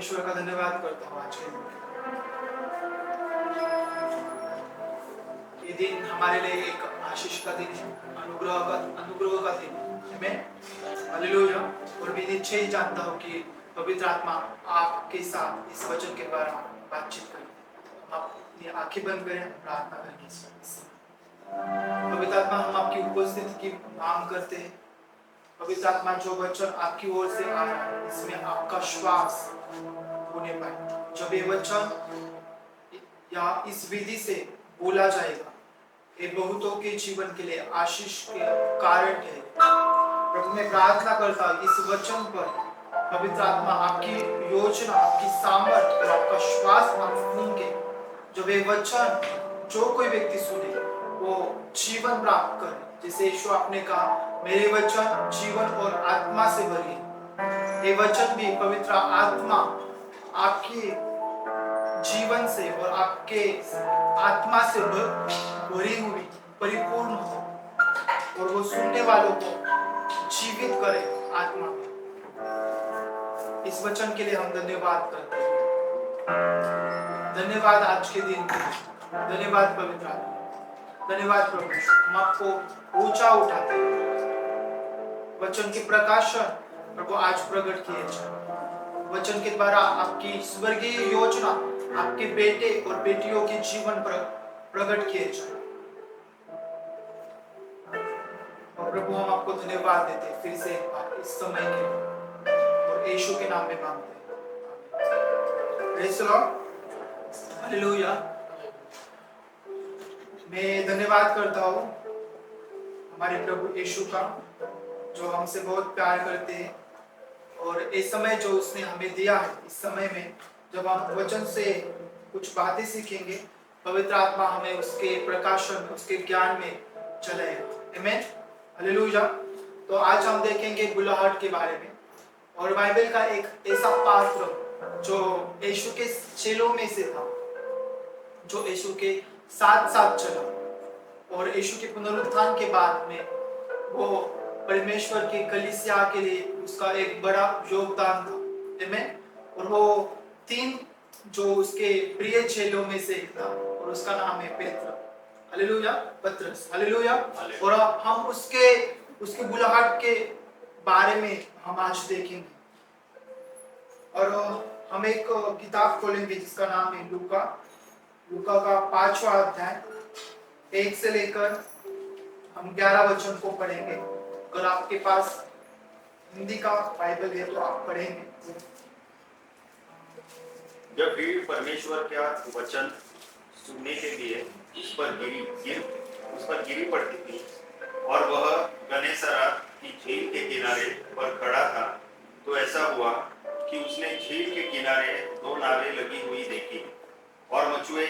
परमेश्वर का धन्यवाद करता हूँ आज के दिन ये दिन हमारे लिए एक आशीष का दिन है, अनुग्रह का दिन है। आमीन। हालेलुया। और मैं निश्चय ही जानता हूँ कि पवित्र आत्मा आपके साथ इस वचन के द्वारा बातचीत करेगी। आप अपनी आंखें बंद करें, प्रार्थना करेंगे। पवित्र आत्मा, हम आपकी उपस्थिति की मांग करते हैं। पवित्र आत्मा, जो वचन आपकी ओर से आ रहा है इसमें आपका श्वास होने पाए। जब ये वचन या इस विधि से बोला जाएगा, ये बहुतों के जीवन के लिए आशीष के कारण है। प्रभु, मैं प्रार्थना करता हूँ इस वचन पर पवित्र आत्मा आपकी योजना, आपकी सामर्थ और आपका श्वास आप फूंके। जब ये वचन जो कोई व्यक्ति सुने वो जीवन प्राप्त करे। जैसे यीशु आपने कहा, मेरे वचन जीवन और आत्मा से भरी है। ये वचन भी पवित्र आत्मा आपके जीवन से और आपके आत्मा से भरी हुई परिपूर्ण हो और वो सुनने वालों को जीवित करे आत्मा में। इस वचन के लिए हम धन्यवाद करते हैं। धन्यवाद आज के दिन, धन्यवाद पवित्र आत्मा, धन्यवाद प्रभु। हम आपको ऊंचा उठाते हैं। वचन के प्रकाशन प्रभु आज प्रकट किए जाए। वचन के द्वारा आपकी स्वर्गीय योजना आपके बेटे और बेटियों के जीवन पर प्रकट किए जाए। और प्रभु, हम आपको धन्यवाद देते हैं फिर से एक बार इस समय के लिए, और यीशु के नाम में मांगते हैं। Praise the Lord. हालेलुया। मैं धन्यवाद करता हूँ हमारे प्रभु यीशु का, जो हमसे बहुत प्यार करते हैं। और इस समय जो उसने हमें दिया है, इस समय में जब हम वचन से कुछ बातें सीखेंगे, पवित्र आत्मा हमें उसके प्रकाशन, उसके ज्ञान में चलाएगा। आमीन। हालेलुया। तो आज हम देखेंगे बुलाहट के बारे में। और बाइबल का एक ऐसा पात्र जो यीशु के चेलों में से था, जो यीशु के साथ साथ चला और यीशु के पुनरुत्थान के बाद में वो परमेश्वर की कलीसिया के लिए उसका एक बड़ा योगदान था। आमीन। और वो 3 जो उसके प्रिय चेलों में से एक था, और उसका नाम है पेत्र। हालेलुया। पतरस। हालेलुया। और हम उसके बुलाहट के बारे में हम आज देखेंगे। और हम एक किताब खोलेंगे जिसका नाम है लूका का 5वां अध्याय, 1 से लेकर हम 11 वचन को पढ़ेंगे। अगर आपके पास हिंदी का बाइबल है तो आप पढ़ेंगे। जब भीड़ परमेश्वर का वचन सुनने के लिए उस पर गिरी पड़ती थी, और वह गन्नेसरात की झील के किनारे पर खड़ा था, तो ऐसा हुआ कि उसने झील के किनारे 2 नावें लगी हुई देखी, और मछुए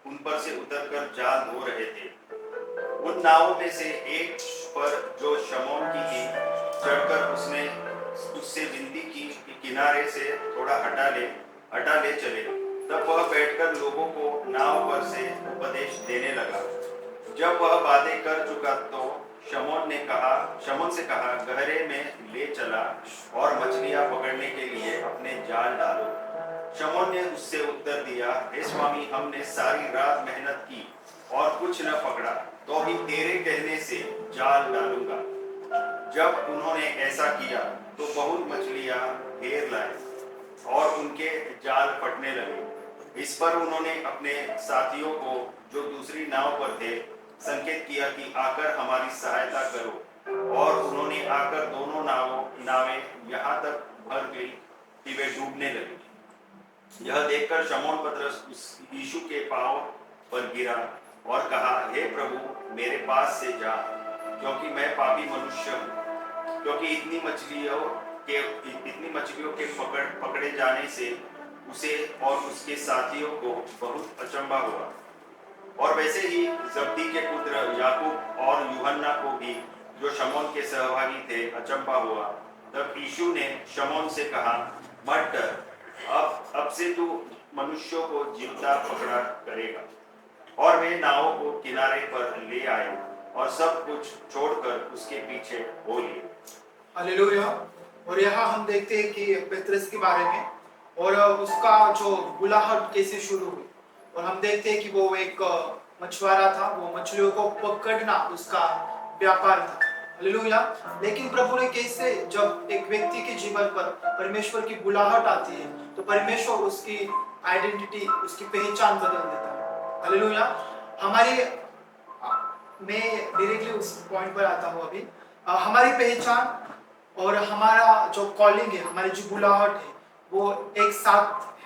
उन पर से उतरकर जाल धो रहे थे। उन नावों में से एक पर, जो शमौन की थी, चढ़कर उससे विनती की कि किनारे से थोड़ा हटा ले चले। तब वह बैठकर लोगों को नाव पर से उपदेश देने लगा। जब वह बातें कर चुका तो शमौन से कहा, गहरे में ले चला और मछलियां पकड़ने के लिए अपने जाल डालो। शमौन ने उससे उत्तर दिया, हे स्वामी, हमने सारी रात मेहनत की और कुछ न पकड़ा, तो भी तेरे कहने से जाल डालूंगा। जब उन्होंने ऐसा किया तो बहुत मछलियां घेर लाए और उनके जाल फटने लगे। इस पर उन्होंने अपने साथियों को, जो दूसरी नाव पर थे, संकेत किया कि आकर हमारी सहायता करो। और उन्होंने आकर दोनों नावें यहाँ तक भर गई कि वे डूबने लगी। यह देखकर शमौन पतरस यीशु के पांव पर गिरा और कहा, हे प्रभु, मेरे पास से जा, क्योंकि मैं पापी मनुष्य हूँ। क्योंकि इतनी मछलियों के पकड़े जाने से उसे और उसके साथियों को बहुत अचंभा हुआ। और वैसे ही जब्दी के पुत्र याकूब और यूहन्ना को भी, जो शमौन के सहभागी थे, अचंभा हुआ। तब यीशु ने शमौन से कहा, मत डर, अब से तू मनुष्यों को जीवता पकड़ा करेगा। और वे नावों को किनारे पर ले आए और सब कुछ छोड़कर उसके पीछे हो लिए। हालेलुया। और यहाँ हम देखते हैं कि पेत्रस के बारे में, और उसका जो बुलाहट कैसे शुरू हुई। और हम देखते हैं कि वो एक मछुआरा था, वो मछलियों को पकड़ना उसका व्यापार था। हालेलुया। लेकिन प्रभु ने कैसे, जब एक व्यक्ति के जीवन पर परमेश्वर की बुलाहट आती है तो परमेश्वर उसकी आइडेंटिटी, उसकी पहचान बदल देता है। हालेलुया। हमारी, मैं डायरेक्टली उस पॉइंट पर आता हूँ अभी। हमारी पहचान और हमारा जो कॉलिंग है, हमारी जो बुलाहट है, वो एक साथ है।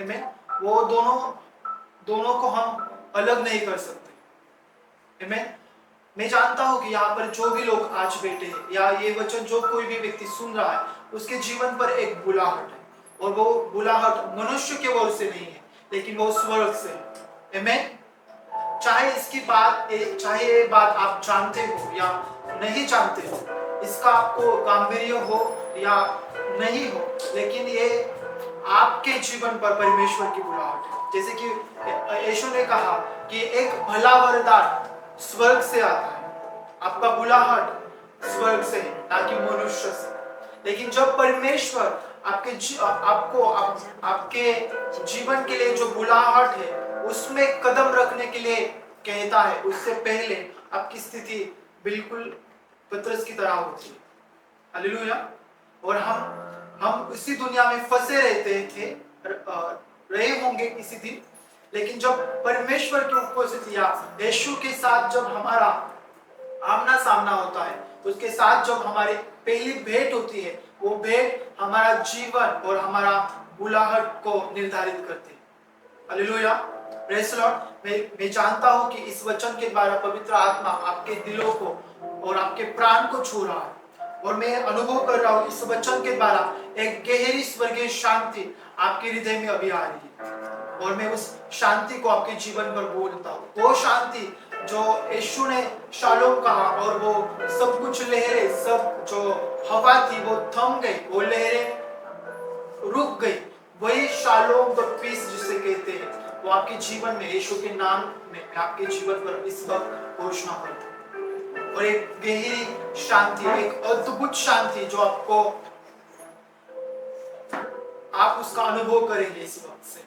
Amen? वो दोनों दोनों को हम अलग नहीं कर सकते। Amen? मैं जानता हूं कि यहाँ पर जो भी लोग आज बैठे हैं या ये वचन जो कोई भी व्यक्ति सुन रहा है, उसके जीवन पर एक बुलाहट है और वो बुलाहट मनुष्य के ओर से नहीं है, लेकिन वो स्वर्ग से है। Amen? चाहे ये बात आप जानते हो या नहीं जानते हो, इसका आपको गांभीर्य हो या नहीं हो, लेकिन ये आपके जीवन पर परमेश्वर की बुलाहट है। जैसे कि यीशु ने कहा कि एक भला वरदान स्वर्ग से आता है। आपका बुलाहट स्वर्ग से है, ना कि मनुष्य से। लेकिन जब परमेश्वर आपके जीवन के लिए जो बुलाहट है उसमें कदम रखने के लिए कहता है, उससे पहले आपकी स्थिति बिल्कुल पतरस की तरह होती है। हालेलुया। और हम इसी दुनिया में फंसे रहते थे, रहे होंगे किसी दिन, लेकिन जब परमेश्वर की उपस्थिति या यीशु के साथ जब हमारा आमना सामना होता है, उसके साथ जब हमारी पहली भेंट होती है, वो भेंट हमारा जीवन और हमारा बुलाहट को निर्धारित करती है। हालेलुया। Praise the Lord. मैं जानता हूं कि इस वचन के द्वारा पवित्र आत्मा आपके दिलों को और आपके प्राण को छू रहा है, और मैं अनुभव कर रहा हूं इस वचन के द्वारा एक गहरी स्वर्गीय शांति आपके हृदय में अभी आ रही है, और मैं उस शांति को आपके जीवन पर बोलता हूं। वो शांति जो यीशु ने शालोम कहा, और वो सब कुछ लहरें, सब जो हवा थी वो थम गई, वो लहरें रुक गई, वही शालोम द पीस जिसे कहते हैं, वो आपके जीवन में यीशु के नाम में आपके जीवन पर इस वक्त घोषणा करता है। और एक गहरी शांति, एक अद्भुत शांति जो आप उसका अनुभव करेंगे इस वक्त से।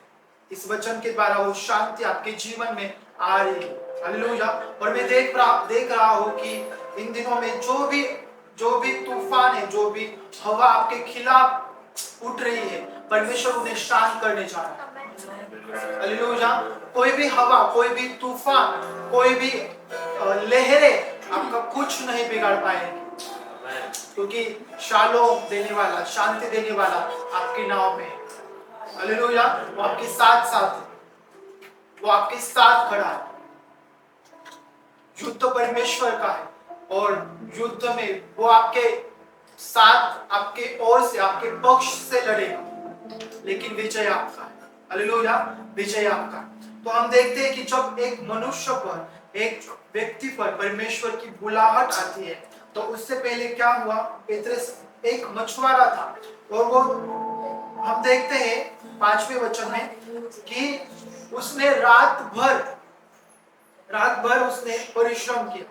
इस वचन के द्वारा वो शांति आपके जीवन में आ रही है। हालेलुया। और मैं देख रहा हूँ कि इन दिनों में जो भी तूफान है, जो भी हवा आपके खिलाफ उठ रही है, परमेश्वर उन्हें शांत करने जा रहा है। हालेलुया। कोई भी हवा, कोई भी तूफान, कोई भी लहरें आपका कुछ नहीं बिगाड़ पाएंगे, क्योंकि शालोम देने वाला, शांति देने वाला आपके नाव में है। हालेलुया। वो आपके साथ वो आपके साथ खड़ा है। युद्ध परमेश्वर का है, और युद्ध में वो आपके साथ, आपके ओर से, आपके पक्ष से लड़ेगा, लेकिन विजय आपका है। हालेलुया। विजय आपका। तो हम देखते हैं कि जब एक मनुष्य पर, एक व्यक्ति पर परमेश्वर की बुलाहट आती है, तो उससे पहले क्या हुआ? पेत्रस एक मछुआरा था, और वो हम देखते हैं 5वें वचन में कि उसने रात भर उसने परिश्रम किया।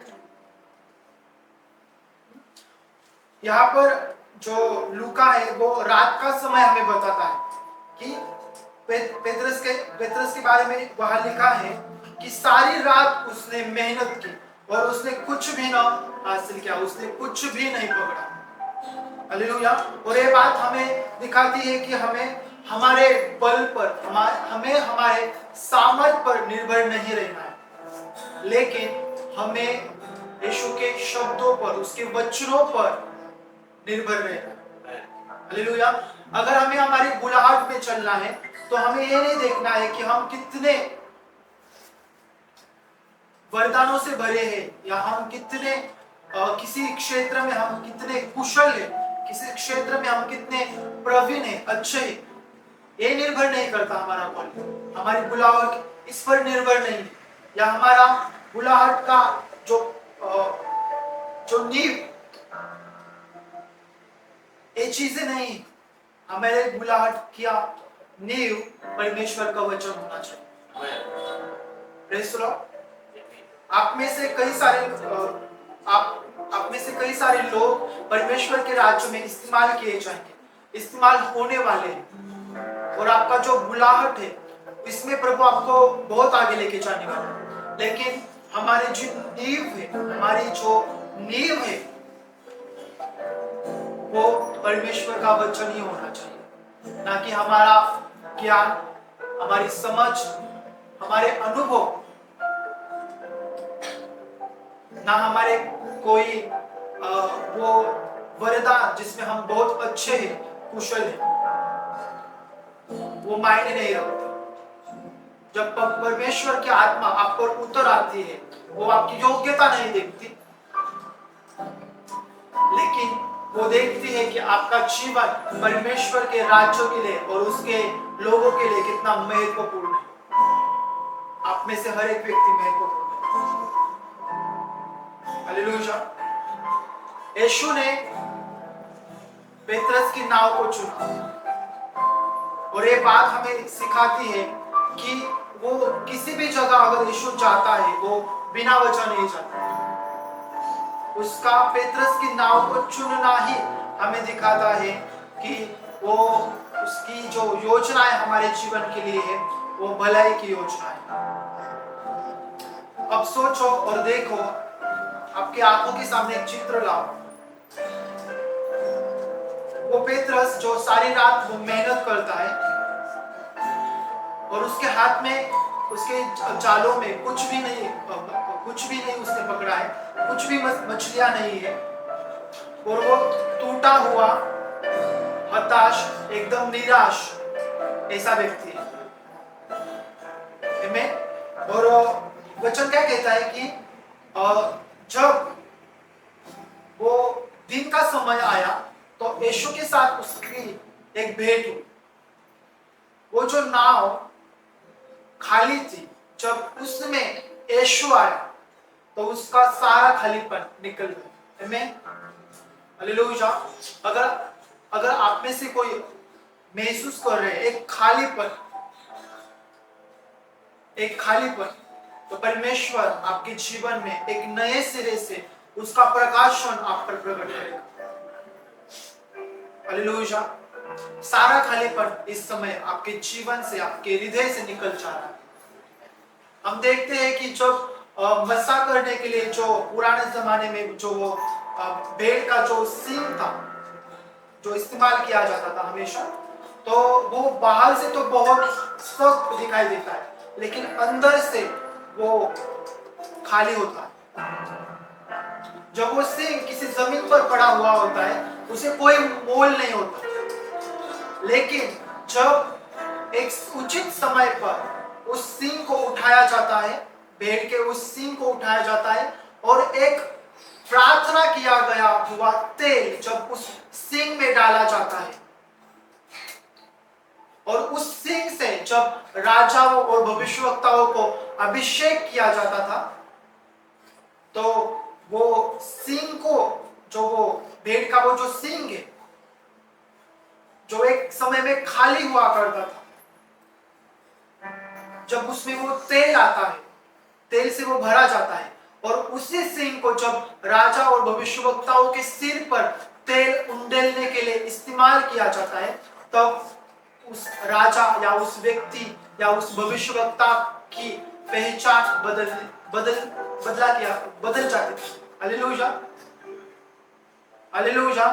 यहाँ पर जो लूका है वो रात का समय हमें बताता है कि पेत्रस के बारे में वहां लिखा है कि सारी रात उसने मेहनत की और उसने कुछ भी ना हासिल किया, उसने कुछ भी नहीं पकड़ा। हालेलुया। और ये बात हमें दिखाती है कि हमें हमारे बल पर, हमें हमारे सामर्थ पर निर्भर नहीं रहना है, लेकिन हमें यीशु के शब्दों पर, उसके वचनों पर निर्भर रहना है। हालेलुया। अगर हमें हमारी बुलाहट में चलना है, तो हमें ये नहीं देखना है कि हम कितने वरदानों से भरे हैं, या हम कितने किसी क्षेत्र में हम कितने कुशल हैं, किसी क्षेत्र में हम कितने प्रवीण हैं, अच्छे हैं। ये निर्भर नहीं करता हमारा कॉल, हमारी बुलाहट इस पर निर्भर नहीं है, या हमारा बुलाहट का जो नींव, ये चीजें नहीं। हमारे बुलाहट किया नींव परमेश्वर का वचन होना चाहिए। Praise the Lord. आप में से कई सारे लोग परमेश्वर के राज्य में इस्तेमाल किए जाएंगे, इस्तेमाल होने वाले हैं। और आपका जो बुलाहट है इसमें प्रभु आपको बहुत आगे लेके जाने वाला है। लेकिन हमारी जो नींव है, हमारी जो नींव है वो परमेश्वर का वचन ही होना चाहिए, ना कि हमारा ज्ञान, हमारी समझ, हमारे अनुभव, ना हमारे कोई वो वरदान जिसमें हम बहुत अच्छे हैं, कुशल हैं, वो मायने नहीं रखते। जब परमेश्वर की आत्मा आप पर उतर आती है, वो आपकी योग्यता नहीं देखती, लेकिन वो देखती है कि आपका जीवन परमेश्वर के राज्य के लिए और उसके लोगों के लिए कितना महत्वपूर्ण है। आप में से हर एक व्यक्ति महत्वपूर्ण है। हालेलुया। यीशु ने पेत्रस की नाव को चुना और ये बात हमें सिखाती है कि वो किसी भी जगह अगर यीशु जाता है वो बिना वजह नहीं जाता। उसका पेत्रस की नाव को चुनना ही हमें दिखाता है कि वो उसकी जो योजनाएं हमारे जीवन के लिए है वो भलाई की योजना है। अब सोचो और देखो, आपकी आंखों के सामने एक चित्र लाओ। वो पेत्रस जो सारी रात वो मेहनत करता है और उसके हाथ में, उसके जालों में कुछ भी नहीं उसने पकड़ा है, कुछ भी मछलियां नहीं है, और वो टूटा हुआ, हताश, एकदम निराश ऐसा व्यक्ति है। और वचन क्या कहता है कि जब वो दिन का समय आया तो यीशु के साथ उसकी एक भेंट हुई। वो जो नाव खाली थी, जब उसमें यीशु आया तो उसका सारा खालीपन निकल गया। आमीन, हालेलुया। अगर आप में से कोई महसूस कर रहे हैं एक खालीपन, तो परमेश्वर आपके जीवन में एक नए सिरे से उसका प्रकाशन आप पर प्रकट करेगा। हालेलुया। सारा खालीपन इस समय आपके जीवन से, आपके हृदय से निकल जा रहा है। हम देखते हैं कि जब मसा करने के लिए जो पुराने जमाने में जो भेड़ का जो सींग था, जो इस्तेमाल किया जाता था हमेशा, तो वो बाहर से तो बहुत सख्त दिखाई देता है, लेकिन अंदर से वो खाली होता है। जब वो सींग किसी जमीन पर पड़ा हुआ होता है उसे कोई मोल नहीं होता, लेकिन जब एक उचित समय पर उस सींग को उठाया जाता है, भेड़ के उस सींग को उठाया जाता है, और एक प्रार्थना किया गया हुआ तेल जब उस सींग में डाला जाता है, और उस सींग से जब राजाओं और भविष्यवक्ताओं को अभिषेक किया जाता था, तो वो सींग को, जो वो भेड़ का वो जो सींग है, जो एक समय में खाली हुआ करता था, जब उसमें वो तेल आता है, तेल से वो भरा जाता है, और उसी सींग को जब राजा और भविष्यवक्ताओं के सिर पर तेल उंडेलने के लिए इस्तेमाल किया जाता है, तब उस राजा या उस व्यक्ति या उस भविष्यवक्ता की पहचान बदल जाती थी। Hallelujah, hallelujah.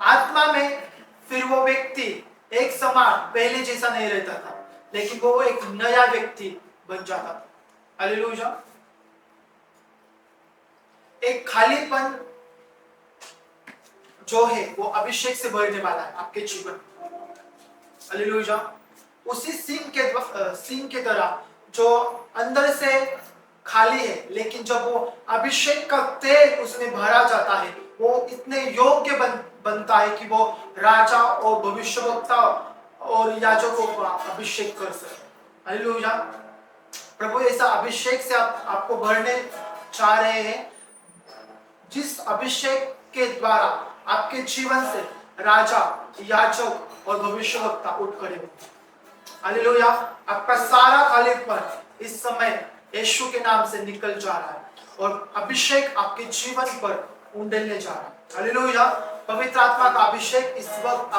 आत्मा में फिर वो व्यक्ति एक समान पहले जैसा नहीं रहता था, लेकिन वो एक नया व्यक्ति बन जाता था। हालेलुया। एक खालीपन जो है वो अभिषेक से भरने वाला है आपके जीवन। हालेलुया। उसी सींग के तरह जो अंदर से खाली है, लेकिन जब वो अभिषेक का तेल उसमें भरा जाता है, वो इतने योग्य बनता है कि वो राजा और भविष्यवक्ता और याजकों को अभिषेक कर सके। हालेलुया। प्रभु ऐसा अभिषेक से आपको भरने चाह रहे हैं, जिस अभिषेक के द्वारा आपके जीवन से राजा, याजक और भविष्यवक्ता उठ खड़े होंगे। हालेलुया। आपका सारा खालीपन इस समय यीशु के नाम से निकल जा रहा है, और अभिषेक आपके जीवन पर उंडेलने जा रहा है। हालेलुया। पवित्र आत्मा का अभिषेक इस वक्त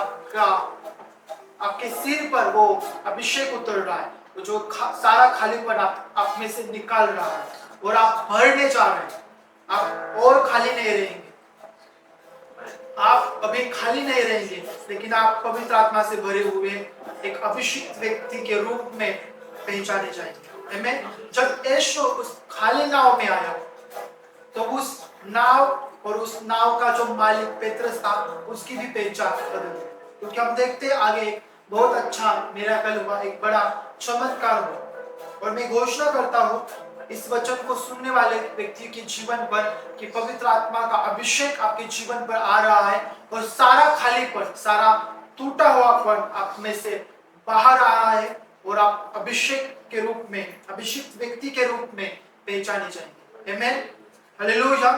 आपके सिर पर वो अभिषेक उतर रहा है, वो जो सारा खालीपन आप में से निकाल रहा है और आप भरने जा रहे हैं। आप और खाली नहीं रहेंगे, आप अभी खाली नहीं रहेंगे, लेकिन आप पवित्र आत्मा से भरे हुए एक अभिषिक्त व्यक्ति के रूप में पहचाने जाएंगे। आमीन। जब यीशु उस खाली नाव में आया तो उस नाव और उस नाव का जो मालिक पेत्रस था उसकी भी पहचान बदल गई, क्योंकि हम देखते हैं आगे बहुत अच्छा मिरेकल हुआ, एक बड़ा चमत्कार हुआ। और मैं घोषणा करता हूँ इस वचन को सुनने वाले व्यक्ति के जीवन पर कि पवित्र आत्मा का अभिषेक आपके जीवन पर आ रहा है और सारा खालीपन, सारा टूटा हुआपन आप में से बाहर आ रहा है और आप अभिषेक के रूप में, अभिषिक्त व्यक्ति के रूप में पहचाने जाएंगे। आमीन। हालेलुया।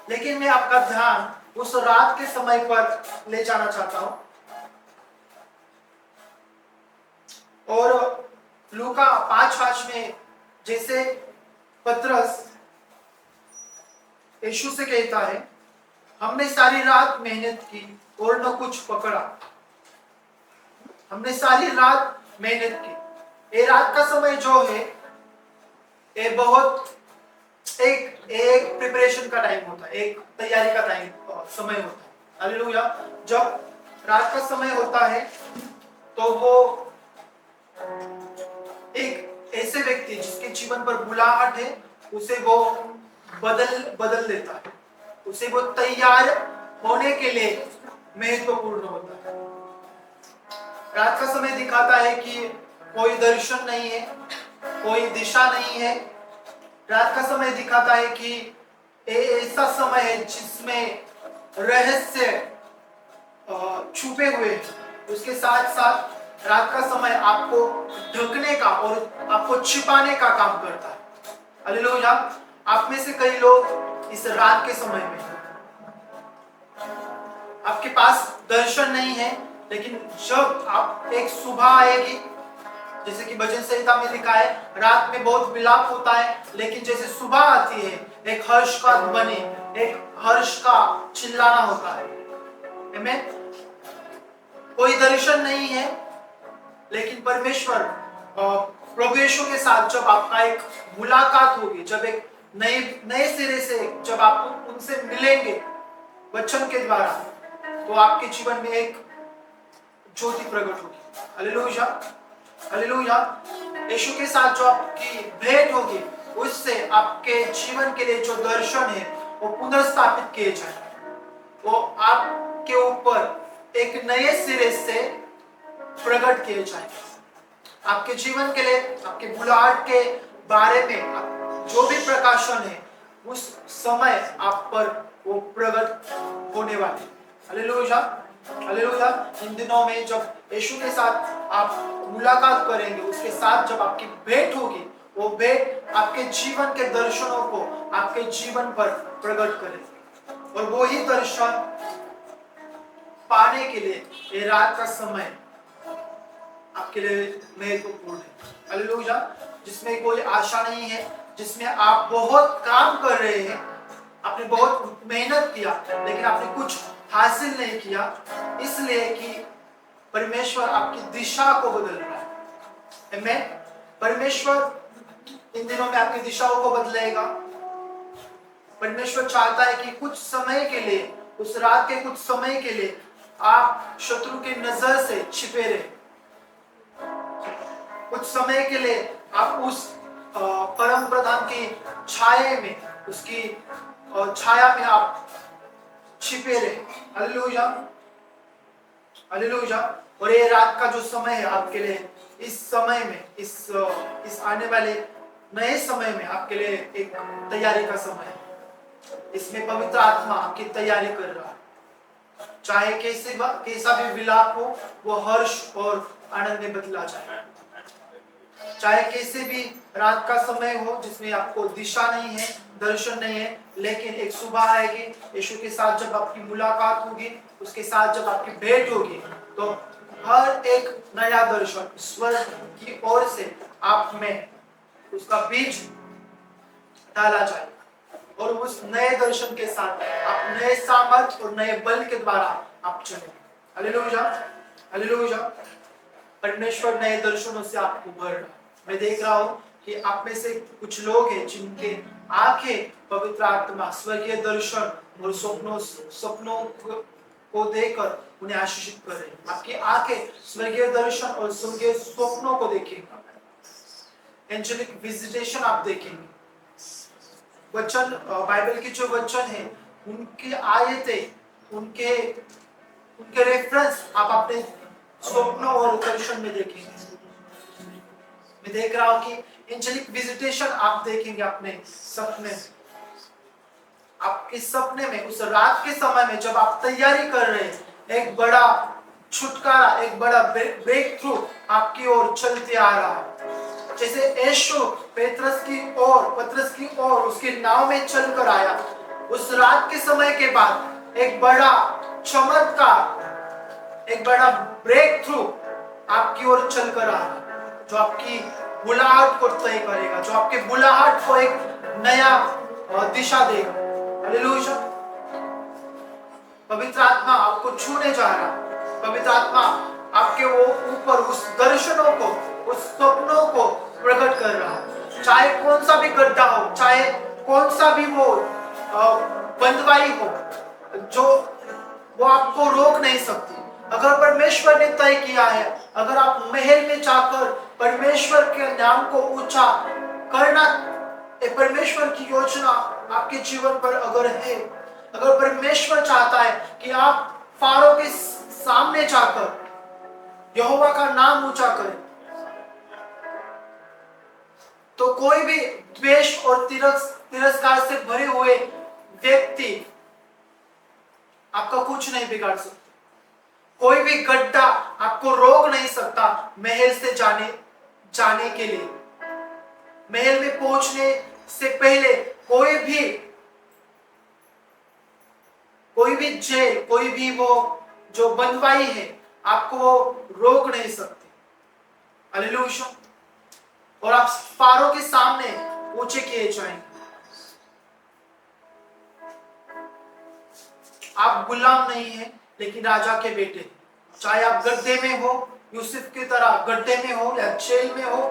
लेकिन मैं आपका ध्यान उस रात के समय पर ले जाना चाहता हूं और लूका 5:5 में जैसे पतरस यीशु से कहता है, हमने सारी रात मेहनत की और न कुछ पकड़ा। हमने सारी रात मेहनत की। ये रात का समय जो है ये बहुत एक प्रिपरेशन का टाइम होता है, एक तैयारी का टाइम समय होता है। हालेलुया। जब रात का समय होता है तो वो एक ऐसे व्यक्ति जिसके जीवन पर बुलाहट है उसे वो बदल देता है, उसे वो तैयार होने के लिए महत्वपूर्ण होता है। रात का समय दिखाता है कि कोई दर्शन नहीं है, कोई दिशा नहीं है। रात का समय दिखाता है कि ऐसा समय है जिसमें रहस्य छुपे हुए हैं। उसके साथ साथ रात का समय आपको ढकने का और आपको छिपाने का काम करता है। हालेलुया। आप में से कई लोग इस रात के समय में आपके पास दर्शन नहीं है, लेकिन जब आप एक सुबह आएगी, जैसे कि भजन संहिता में लिखा है, रात में बहुत विलाप होता है, लेकिन जैसे सुबह आती है एक हर्ष का ध्वनि, एक हर्ष का चिल्लाना होता है। आमीन। कोई दर्शन नहीं है, लेकिन परमेश्वर प्रभु यीशु के साथ जब आपका एक मुलाकात होगी, जब एक नए सिरे से जब आप उनसे मिलेंगे वचन के द्वारा, तो आपके जीवन में एक ज्योति प्रकट होगी। हालेलुया। हालेलुया। यीशु के साथ जो आपकी भेंट होगी उससे आपके जीवन के लिए जो दर्शन है वो पुनर्स्थापित किए जाएंगे, वो आपके ऊपर एक नए सिरे से प्रकट किए जाएंगे। आपके जीवन के लिए, आपके बुलाहट के बारे में जो भी प्रकाशन है उस समय आप पर वो प्रकट होने वाले। हालेलुया। हालेलुया। इन दिनों में जब यीशु के साथ आप मुलाकात करेंगे, उसके साथ जब आपकी भेंट होगी, वो भेंट आपके जीवन के दर्शनों को आपके जीवन पर प्रकट करेगी और वो ही दर्शन पाने के लिए ये रात का समय आपके लिए महत्वपूर्ण है। हालेलुया। जिसमें कोई आशा नहीं है, जिसमें आप बहुत काम कर रहे हैं, आपने बहुत मेहनत किया लेकिन आपने कुछ हासिल नहीं किया, इसलिए कि परमेश्वर आपकी दिशा को बदल रहा है। आमीन। परमेश्वर इन दिनों में आपकी दिशाओं को बदलेगा। परमेश्वर चाहता है कि कुछ समय के लिए, उस रात के कुछ समय के लिए आप शत्रु की नजर से छिपे रहे। कुछ समय के लिए आप उस परम प्रधान की छाया में, उसकी छाया में आप छिपे रहे। हालेलुया। हालेलुया। और ये रात का जो समय है आपके लिए, इस समय में, इस आने वाले नए समय में आपके लिए एक तैयारी का समय है। इसमें पवित्र आत्मा आपकी तैयारी कर रहा है। चाहे कैसा भी विलाप हो, वो हर्ष और आनंद में बदला जाए। चाहे कैसे भी रात का समय हो जिसमें आपको दिशा नहीं है, दर्शन नहीं है, लेकिन एक सुबह आएगी, यीशु के साथ जब आपकी मुलाकात होगी, उसके साथ जब आपकी भेंट होगी, तो हर एक नया दर्शन स्वर्ग की ओर से आप में उसका बीज डाला जाएगा और उस नए दर्शन के साथ आप नए सामर्थ और नए बल के द्वारा आप चलेंगे। हालेलुया। हालेलुया। परमेश्वर नए दर्शनों से आपको भर रहा है। मैं देख रहा हूँ कि आप में से कुछ लोग हैं जिनके आंखें पवित्र आत्मा स्वर्गीय दर्शन और सपनों को देकर उन्हें आशीषित कर रहे हैं। आपकी आंखें स्वर्गीय दर्शन और स्वर्गीय स्वप्नों को देखेंगे, एंजेलिक विजिटेशन आप देखेंगे। वचन बाइबल के जो वचन है उनकी आयतें उनके उनके रेफरेंस आप अपने स्वप्नों और दर्शन में देखेंगे। मैं देख रहा हूं कि एंजेलिक विजिटेशन आप देखेंगे अपने सपने। आपके सपने में उस रात के समय में जब आप तैयारी कर रहे हैं, एक बड़ा छुटकारा, एक बड़ा ब्रेक थ्रू आपकी ओर चलते आ रहा है। जैसे यीशु पतरस की ओर उसके नाव में चलकर आया, उस रात के समय के बाद एक बड़ा चमत्कार, एक बड़ा ब्रेक थ्रू आपकी ओर चलकर आ रहा है, जो आपकी बुलाहट को तय करेगा, जो आपके बुलाहट को एक नया दिशा देगा। हालेलुया। पवित्र आत्मा आपको छूने जा रहा है। पवित्र आत्मा आपके वो ऊपर उस दर्शनों को, उस सपनों को प्रकट कर रहा है। चाहे कौन सा भी गड्ढा हो, चाहे कौन सा भी वो बंदवाई हो, जो वो आपको रोक नहीं सकती। अगर परमेश्वर ने तय किया है, अगर आप महल में जाकर परमेश्वर के नाम को ऊंचा करना, परमेश्वर की योजना आपके जीवन पर अगर है, अगर परमेश्वर चाहता है कि आप फारो के सामने जाकर यहोवा का नाम ऊंचा करें, तो कोई भी द्वेष और तिरस्कार से भरे हुए व्यक्ति आपका कुछ नहीं बिगाड़ सकता। कोई भी गड्ढा आपको रोक नहीं सकता महल से जाने के लिए। महल में पहुंचने से पहले कोई भी जेल, कोई भी वो जो बंदवाई है आपको रोक नहीं सकती। हालेलुया। और आप फारो के सामने ऊंचे किए जाएंगे। आप गुलाम नहीं हैं, लेकिन राजा के बेटे। चाहे आप गड्ढे में हो, यूसुफ की तरह गड्ढे में हो या जेल में हो,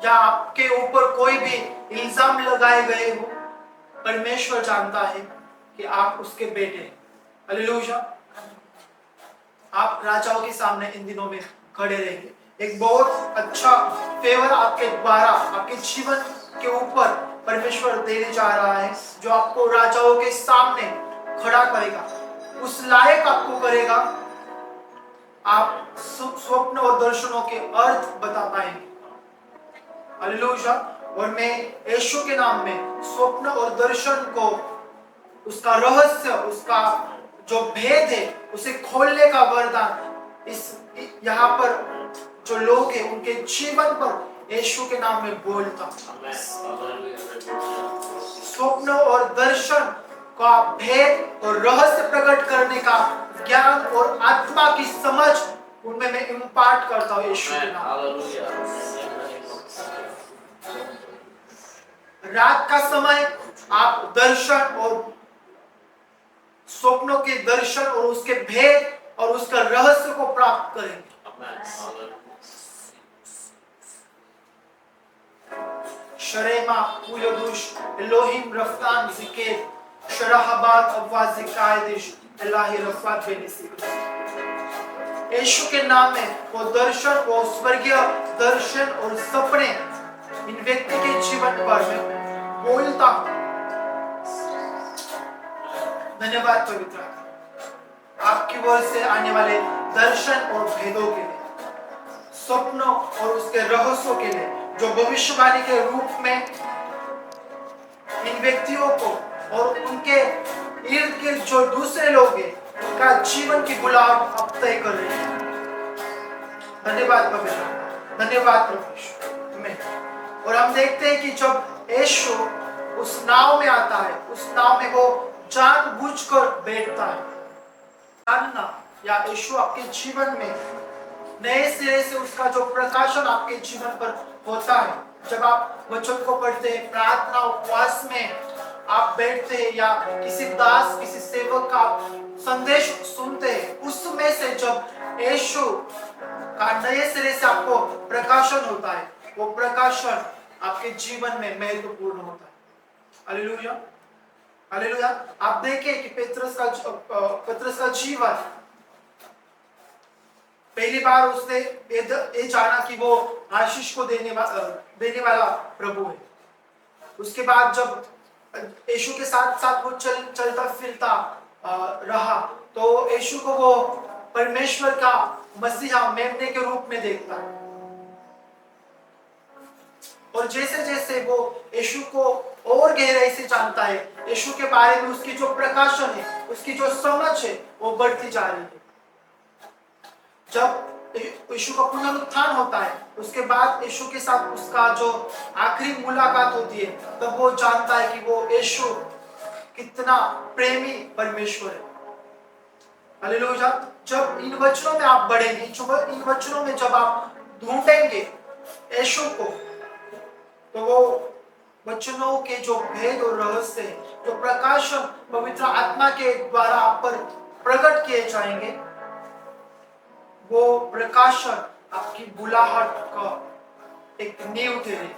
या आपके ऊपर कोई भी इल्जाम लगाए गए हो, परमेश्वर जानता है कि आप उसके बेटे हैं। हालेलुया। आप राजाओं के सामने इन दिनों में खड़े रहेंगे। एक बहुत अच्छा फेवर आपके द्वारा आपके जीवन के ऊपर परमेश्वर देने जा रहा है, जो आपको राजाओं के सामने खड़ा करेगा, उस लायक आपको करेगा। आप स्वप्न और दर्शनों के अर्थ बता पाएंगे। हालेलुया। और मैं यीशु के नाम में स्वप्न और दर्शन को, उसका रहस्य, उसका जो भेद है, उसे खोलने का वरदान इस यहाँ पर जो लोग हैं उनके जीवन पर यीशु के नाम में बोलता। स्वप्न और दर्शन का भेद और रहस्य प्रकट करने का ज्ञान और आत्मा की समझ उनमें मैं इम्पार्ट करता हूँ यीशु के नाम। रात का समय आप दर्शन और स्वप्नों के दर्शन और उसके भेद और उसका रहस्य को प्राप्त करेंगे। शरेमा उयदुश एलोहिम रफ्तान जिकेर शराहबाद अवाज़ कायदिश इलाही रफ़ात बेनिसी। यीशु के नाम में वो दर्शन, वो स्वर्गीय दर्शन और सपने इन व्यक्ति के जीवन पर मैं बोलता हूं। धन्यवाद पवित्र आत्मा, आपकी ओर से आने वाले दर्शन और भेदों के लिए, स्वप्नों और उसके रहस्यों के लिए, जो भविष्यवाणी के रूप में इन व्यक्तियों को और उनके इर्द गिर्द जो दूसरे लोग हैं उनका जीवन की बुलाहट अब तय कर रहे हैं। धन्यवाद पवित्र, धन्यवाद प्रभु। आमीन। और हम देखते हैं कि जब यीशु उस नाव में आता है, उस नाव में वो जानबूझकर बैठता है। जानना या यीशु आपके जीवन में नए सिरे से उसका जो प्रकाशन आपके जीवन पर होता है, जब आप वचन को पढ़ते हैं, प्रार्थना उपवास में आप बैठते हैं या किसी दास, किसी सेवक का संदेश सुनते हैं, उसमें से जब यीशु का नए सिरे से आपको प्रकाशन होता है, वो प्रकाशन आपके जीवन में महत्वपूर्ण होता है। Hallelujah, hallelujah. आप देखें कि पतरस का जीवन, पहली बार उसने ये जाना कि वो आशीष को देने वाला प्रभु है। उसके बाद जब यीशु के साथ साथ वो चलता फिरता रहा, तो यीशु को वो परमेश्वर का मसीहा मेमने के रूप में देखता है। और जैसे जैसे वो यीशु को और गहराई से जानता है, यीशु के बारे में उसकी जो प्रकाशन है, उसकी जो समझ है, वो बढ़ती जा रही है। जब यीशु का पुनरुत्थान होता है, उसके बाद यीशु के साथ उसका जो आखिरी मुलाकात होती है, तब वो जानता है कि वो यीशु कितना प्रेमी परमेश्वर है। हालेलुया। जब इन वचनों में आप बढ़ेंगे, इन वचनों में जब आप ढूंढेंगे यीशु को, तो वो वचनों के जो भेद और रहस्य, जो प्रकाशन पवित्र आत्मा के द्वारा आप पर प्रकट किए जाएंगे, वो प्रकाशन आपकी बुलाहट का एक नींव ठहरेगी।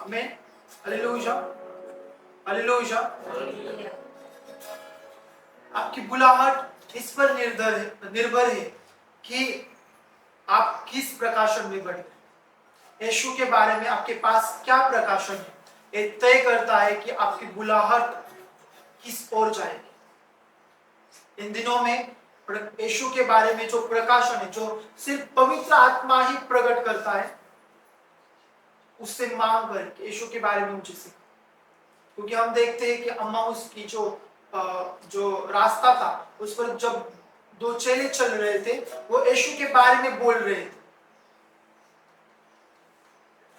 आमीन, हालेलुया, हालेलुया। आपकी बुलाहट इस पर निर्भर है कि आप किस प्रकाशन में बढ़े। यीशु के बारे में आपके पास क्या प्रकाशन है, ये तय करता है कि आपकी बुलाहट किस ओर जाएगी। इन दिनों में यीशु के बारे में जो प्रकाशन है, जो सिर्फ पवित्र आत्मा ही प्रकट करता है, उससे मांग कर यीशु के बारे में मुझे सीखो। क्योंकि हम देखते हैं कि अम्माउस की जो रास्ता था, उस पर जब दो चेले चल रहे थे, वो यीशु के बारे में बोल रहे थे।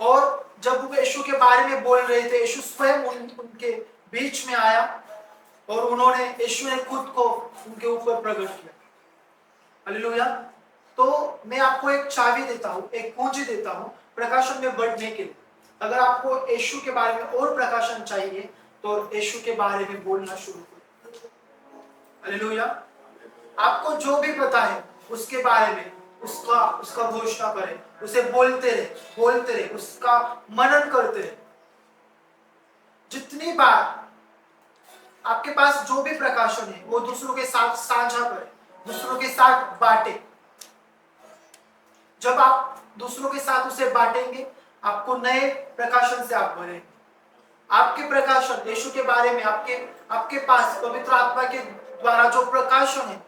और जब वो यीशु के बारे में बोल रहे थे, यीशु स्वयं उनके बीच में आया और यीशु ने खुद को उनके ऊपर प्रकट किया। हालेलुया। तो मैं आपको एक चाबी देता हूँ, एक कुंजी देता हूँ प्रकाशन में बढ़ने के लिए। अगर आपको यीशु के बारे में और प्रकाशन चाहिए, तो यीशु के बारे में बोलना शुरू करो। हालेलुया। आपको जो भी पता है उसके बारे में उसका घोषणा करें, उसे बोलते रहे, उसका मनन करते रहे। जितनी बार आपके पास जो भी प्रकाशन है, वो दूसरों के साथ साझा करें, दूसरों के साथ बांटे। जब आप दूसरों के साथ उसे बांटेंगे, आपको नए प्रकाशन से आप भरेंगे। आपके प्रकाशन यीशु के बारे में आपके पास पवित्र आत्मा के द्वारा जो प्रकाशन है,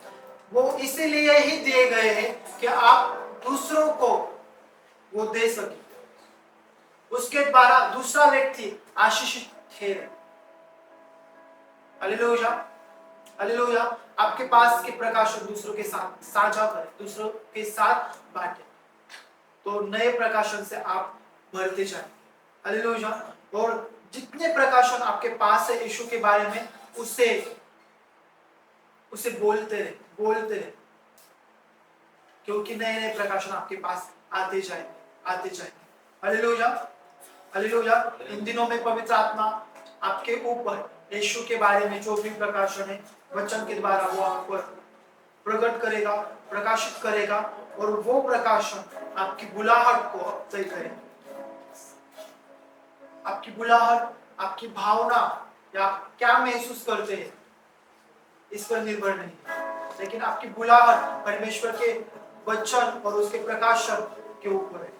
वो इसीलिए ही दिए गए हैं कि आप दूसरों को वो दे सके, उसके द्वारा दूसरा व्यक्ति आशीषित ठहरे। Hallelujah, hallelujah. आपके पास के प्रकाशन दूसरों के साथ साझा करें, दूसरों के साथ बांटें, तो नए प्रकाशन से आप भरते जाएं। हालेलुया। और जितने प्रकाशन आपके पास है यीशु के बारे में, उसे बोलते रहे, क्योंकि नए नए प्रकाशन आपके पास आते जाएंगे। Hallelujah, hallelujah. इन दिनों में पवित्र आत्मा आपके ऊपर यीशु के बारे में जो भी प्रकाशन है, वचन के द्वारा वो आप पर प्रकट करेगा, प्रकाशित करेगा, और वो प्रकाशन आपकी बुलाहट को तय करेगा। आपकी बुलाहट, आपकी भावना या क्या महसूस करते हैं, इस पर निर्भर नहीं, लेकिन आपकी बुलाहट परमेश्वर के वचन और उसके प्रकाशन के ऊपर है।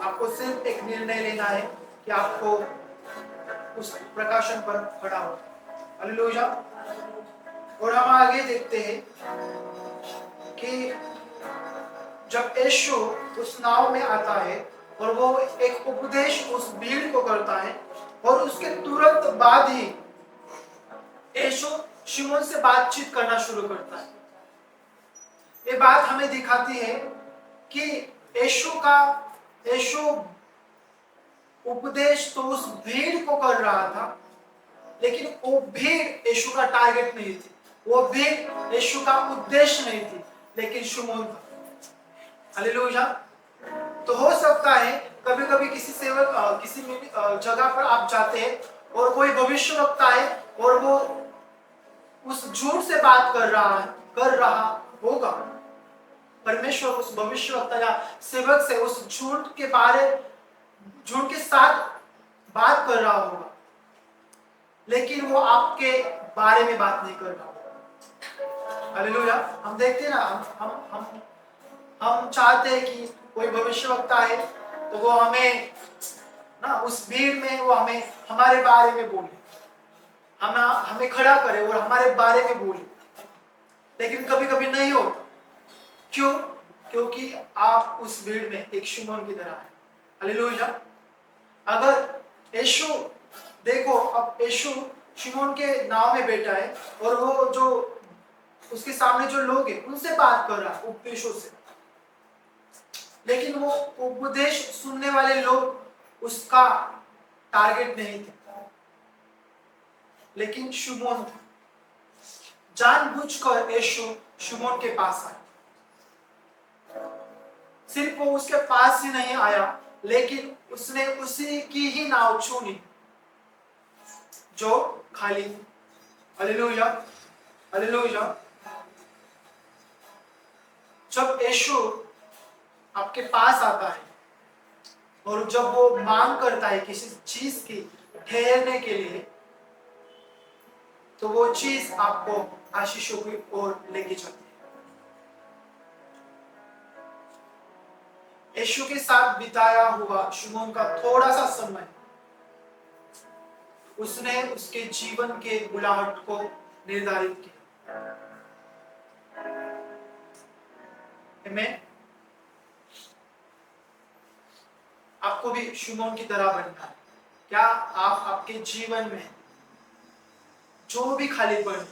आपको सिर्फ एक निर्णय लेना है कि आपको उस प्रकाशन पर खड़ा हो। हालेलुया। और हम आगे देखते हैं कि जब यीशु उस नाव में आता है और वो एक उपदेश उस भीड़ को करता है, और उसके तुरंत बाद ही यीशु शिमोन से बातचीत करना शुरू करता है। ये बात हमें दिखाती है कि यीशु उपदेश तो उस भीड़ को कर रहा था, लेकिन वो भीड़ यीशु का टारगेट नहीं थी, वो भीड़ यीशु का उद्देश्य नहीं थी, लेकिन शिमोन था। हालेलुया। तो हो सकता है कभी कभी किसी जगह पर आप जाते हैं और कोई भविष्यवक्ता है और वो उस झूठ से बात कर रहा है, कर रहा होगा। परमेश्वर उस भविष्यवक्ता या सेवक से उस झूठ के साथ बात कर रहा होगा, लेकिन वो आपके बारे में बात नहीं कर रहा होगा। हालेलुया। हम देखते हैं ना, हम चाहते हैं कि कोई भविष्यवक्ता है तो वो हमें ना उस भीड़ में वो हमें हमारे बारे में बोले, हमें खड़ा करे और हमारे बारे में बोले, लेकिन कभी कभी नहीं हो। क्यों? क्योंकि आप उस भीड़ में एक शिमोन की तरह है। हालेलुया। अगर यीशु, देखो अब यीशु शिमोन के नाव में बैठा है और वो जो उसके सामने जो लोग हैं उनसे बात कर रहा है उपदेशों से, लेकिन वो उपदेश सुनने वाले लोग उसका टारगेट नहीं थे, लेकिन शिमोन था। जानबूझकर यीशु शिमोन के पास आया। सिर्फ वो उसके पास ही नहीं आया, लेकिन उसने उसी की ही नाव चुनी जो खाली। Hallelujah, hallelujah. जब यीशु आपके पास आता है और जब वो मांग करता है किसी चीज की ठहरने के लिए, तो वो चीज आपको आशीषों की ओर लेके चलती है। यीशु के साथ बिताया हुआ शिमोन का थोड़ा सा समय उसने उसके जीवन के बुलाहट को निर्धारित किया। आमीन। आपको भी शिमोन की तरह बनना है। क्या आप आपके जीवन में जो भी खालीपन है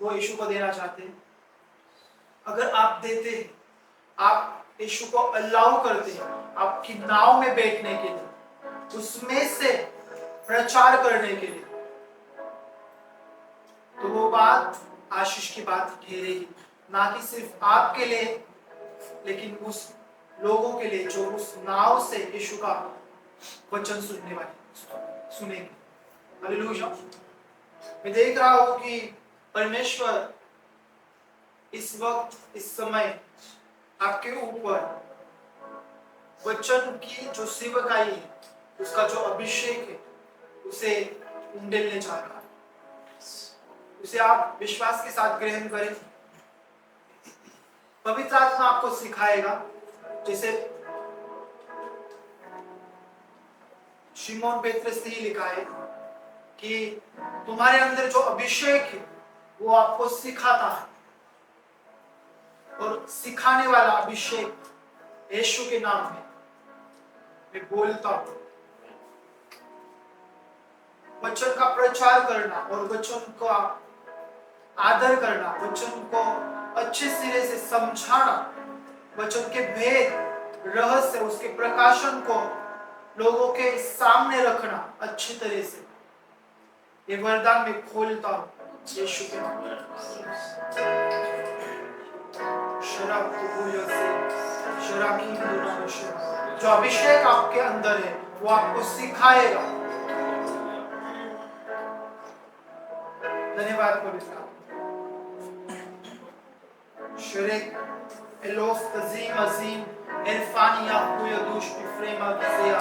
वो यीशु को देना चाहते हैं? अगर आप देते हैं, आप यीशु को अलाउ करते हैं आपकी नाव में बैठने के लिए, उसमें से प्रचार करने के लिए, तो वो बात आशीष की बात ठहरेगी, ना कि सिर्फ आपके लिए, लेकिन उस लोगों के लिए जो उस नाव से यीशु का वचन सुनेंगे। हालेलुया। मैं देख रहा हूं कि परमेश्वर इस वक्त, इस समय आपके ऊपर वचन की जो सेवकाई है, उसका जो अभिषेक है, उसे उंडेलने जा रहा है। उसे आप विश्वास के साथ ग्रहण करें। पवित्र आत्मा आपको सिखाएगा, जैसे शिमोन पेत्रस ने लिखा है कि तुम्हारे अंदर जो अभिषेक है वो आपको सिखाता है, और सिखाने वाला अभिषेक यीशु के नाम में मैं बोलता हूं। वचन का प्रचार करना और वचन का आदर करना, वचन को अच्छे सिरे से समझाना, वचन के भेद, रहस्य, उसके प्रकाशन को लोगों के सामने रखना अच्छी तरह से, ये वरदान में खोलता हूं यीशु के नाम में। जो अभिषेक आपके अंदर है वो आपको सिखाएगा। धन्यवाद पवित्र। शरीक एलोफ तजीम अजीम इरफानिया कुयदुश इफ्रेमा गिज़िया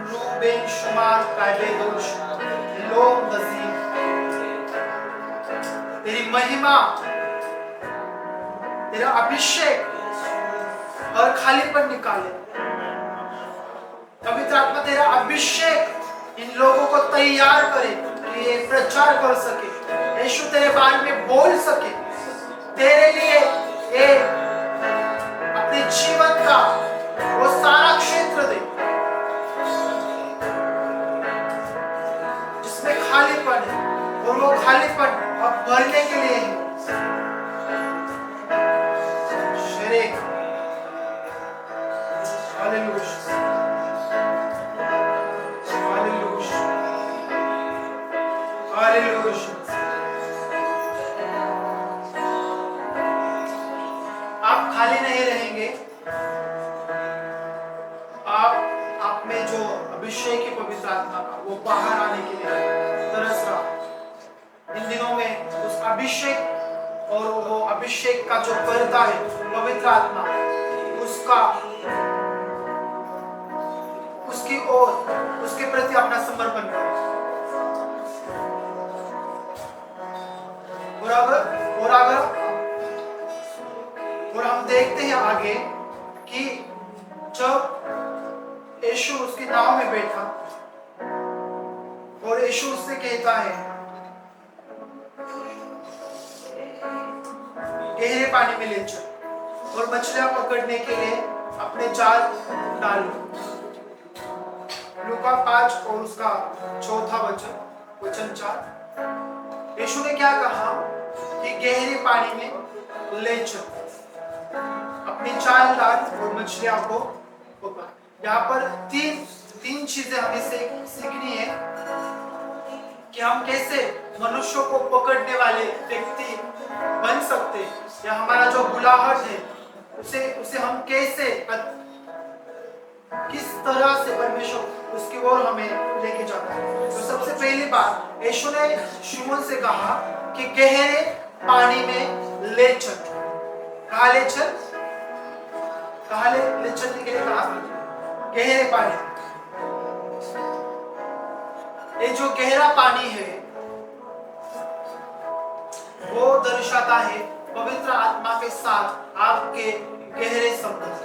रूबेन शुमार कायबेदुश लोम नजीम। तेरी महिमा, तेरा अभिषेक और खालीपन निकाले। पवित्र आत्मा तेरा अभिषेक इन लोगों को तैयार करे कि ये प्रचार कर सके, यीशु तेरे बारे में बोल सके, तेरे लिए ये अपने जीवन का वो सारा क्षेत्र दे जिसमें खालीपन है, और वो खालीपन अब भरने के लिए है। शरीक हालेलुया, हालेलुया, हालेलुया। आप खाली नहीं रहेंगे। आप में जो अभिषेक है पवित्र आत्मा का, वो बाहर आने के लिए तरस रहा। इन दिनों में उस अभिषेक और वो अभिषेक का जो पर्दा है, पवित्र आत्मा उसका उसकी ओर उसके प्रति अपना समर्पण करें। और हम देखते हैं आगे कि जब यीशु उसकी नाव में बैठा और यीशु उससे कहता है गहरे पानी में ले चल और मछलियां पकड़ने के लिए अपने जाल डालो। लूका 5 और उसका चौथा वचन 4। यीशु ने क्या कहा कि गहरे पानी में ले चल, अपनी जाल डाल और मछलियां को पकड़। यहाँ पर तीन चीजें हमें सीखनी है कि हम कैसे मनुष्यों को पकड़ने वाले व्यक्ति बन सकते हैं, या हमारा जो बुलाहट है उसे हम कैसे किस तरह से परमेश्वर उसकी ओर हमें लेके जाता है। तो सबसे पहली बात यीशु ने शिमोन से कहा कि गहरे पानी में ले चल। कहाँ ले चल? कहाँ ले चलने के लिए कहा? गहरे पानी। ये जो गहरा पानी है वो दर्शाता है पवित्र आत्मा के साथ आपके गहरे संबंध।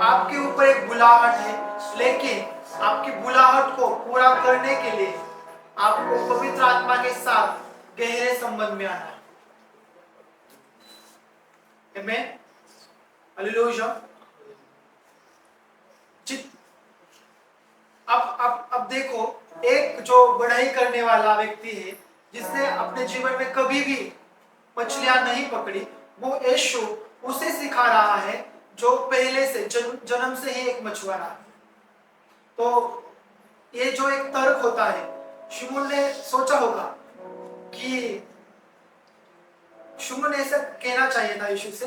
आपके ऊपर एक बुलाहट है, लेकिन आपकी बुलाहट को पूरा करने के लिए आपको पवित्र आत्मा के साथ गहरे संबंध में आना है। आमीन, हालेलुया। अब देखो, एक जो बढ़ाई करने वाला व्यक्ति है जिसने अपने जीवन में कभी भी मछलियां नहीं पकड़ी, वो यीशु उसे सिखा रहा है जो पहले से जन्म से ही एक मछुआरा है। तो ये जो एक तर्क होता है, शिमोन ने सोचा होगा कि शिमोन ने ऐसा कहना चाहिए था यीशु से,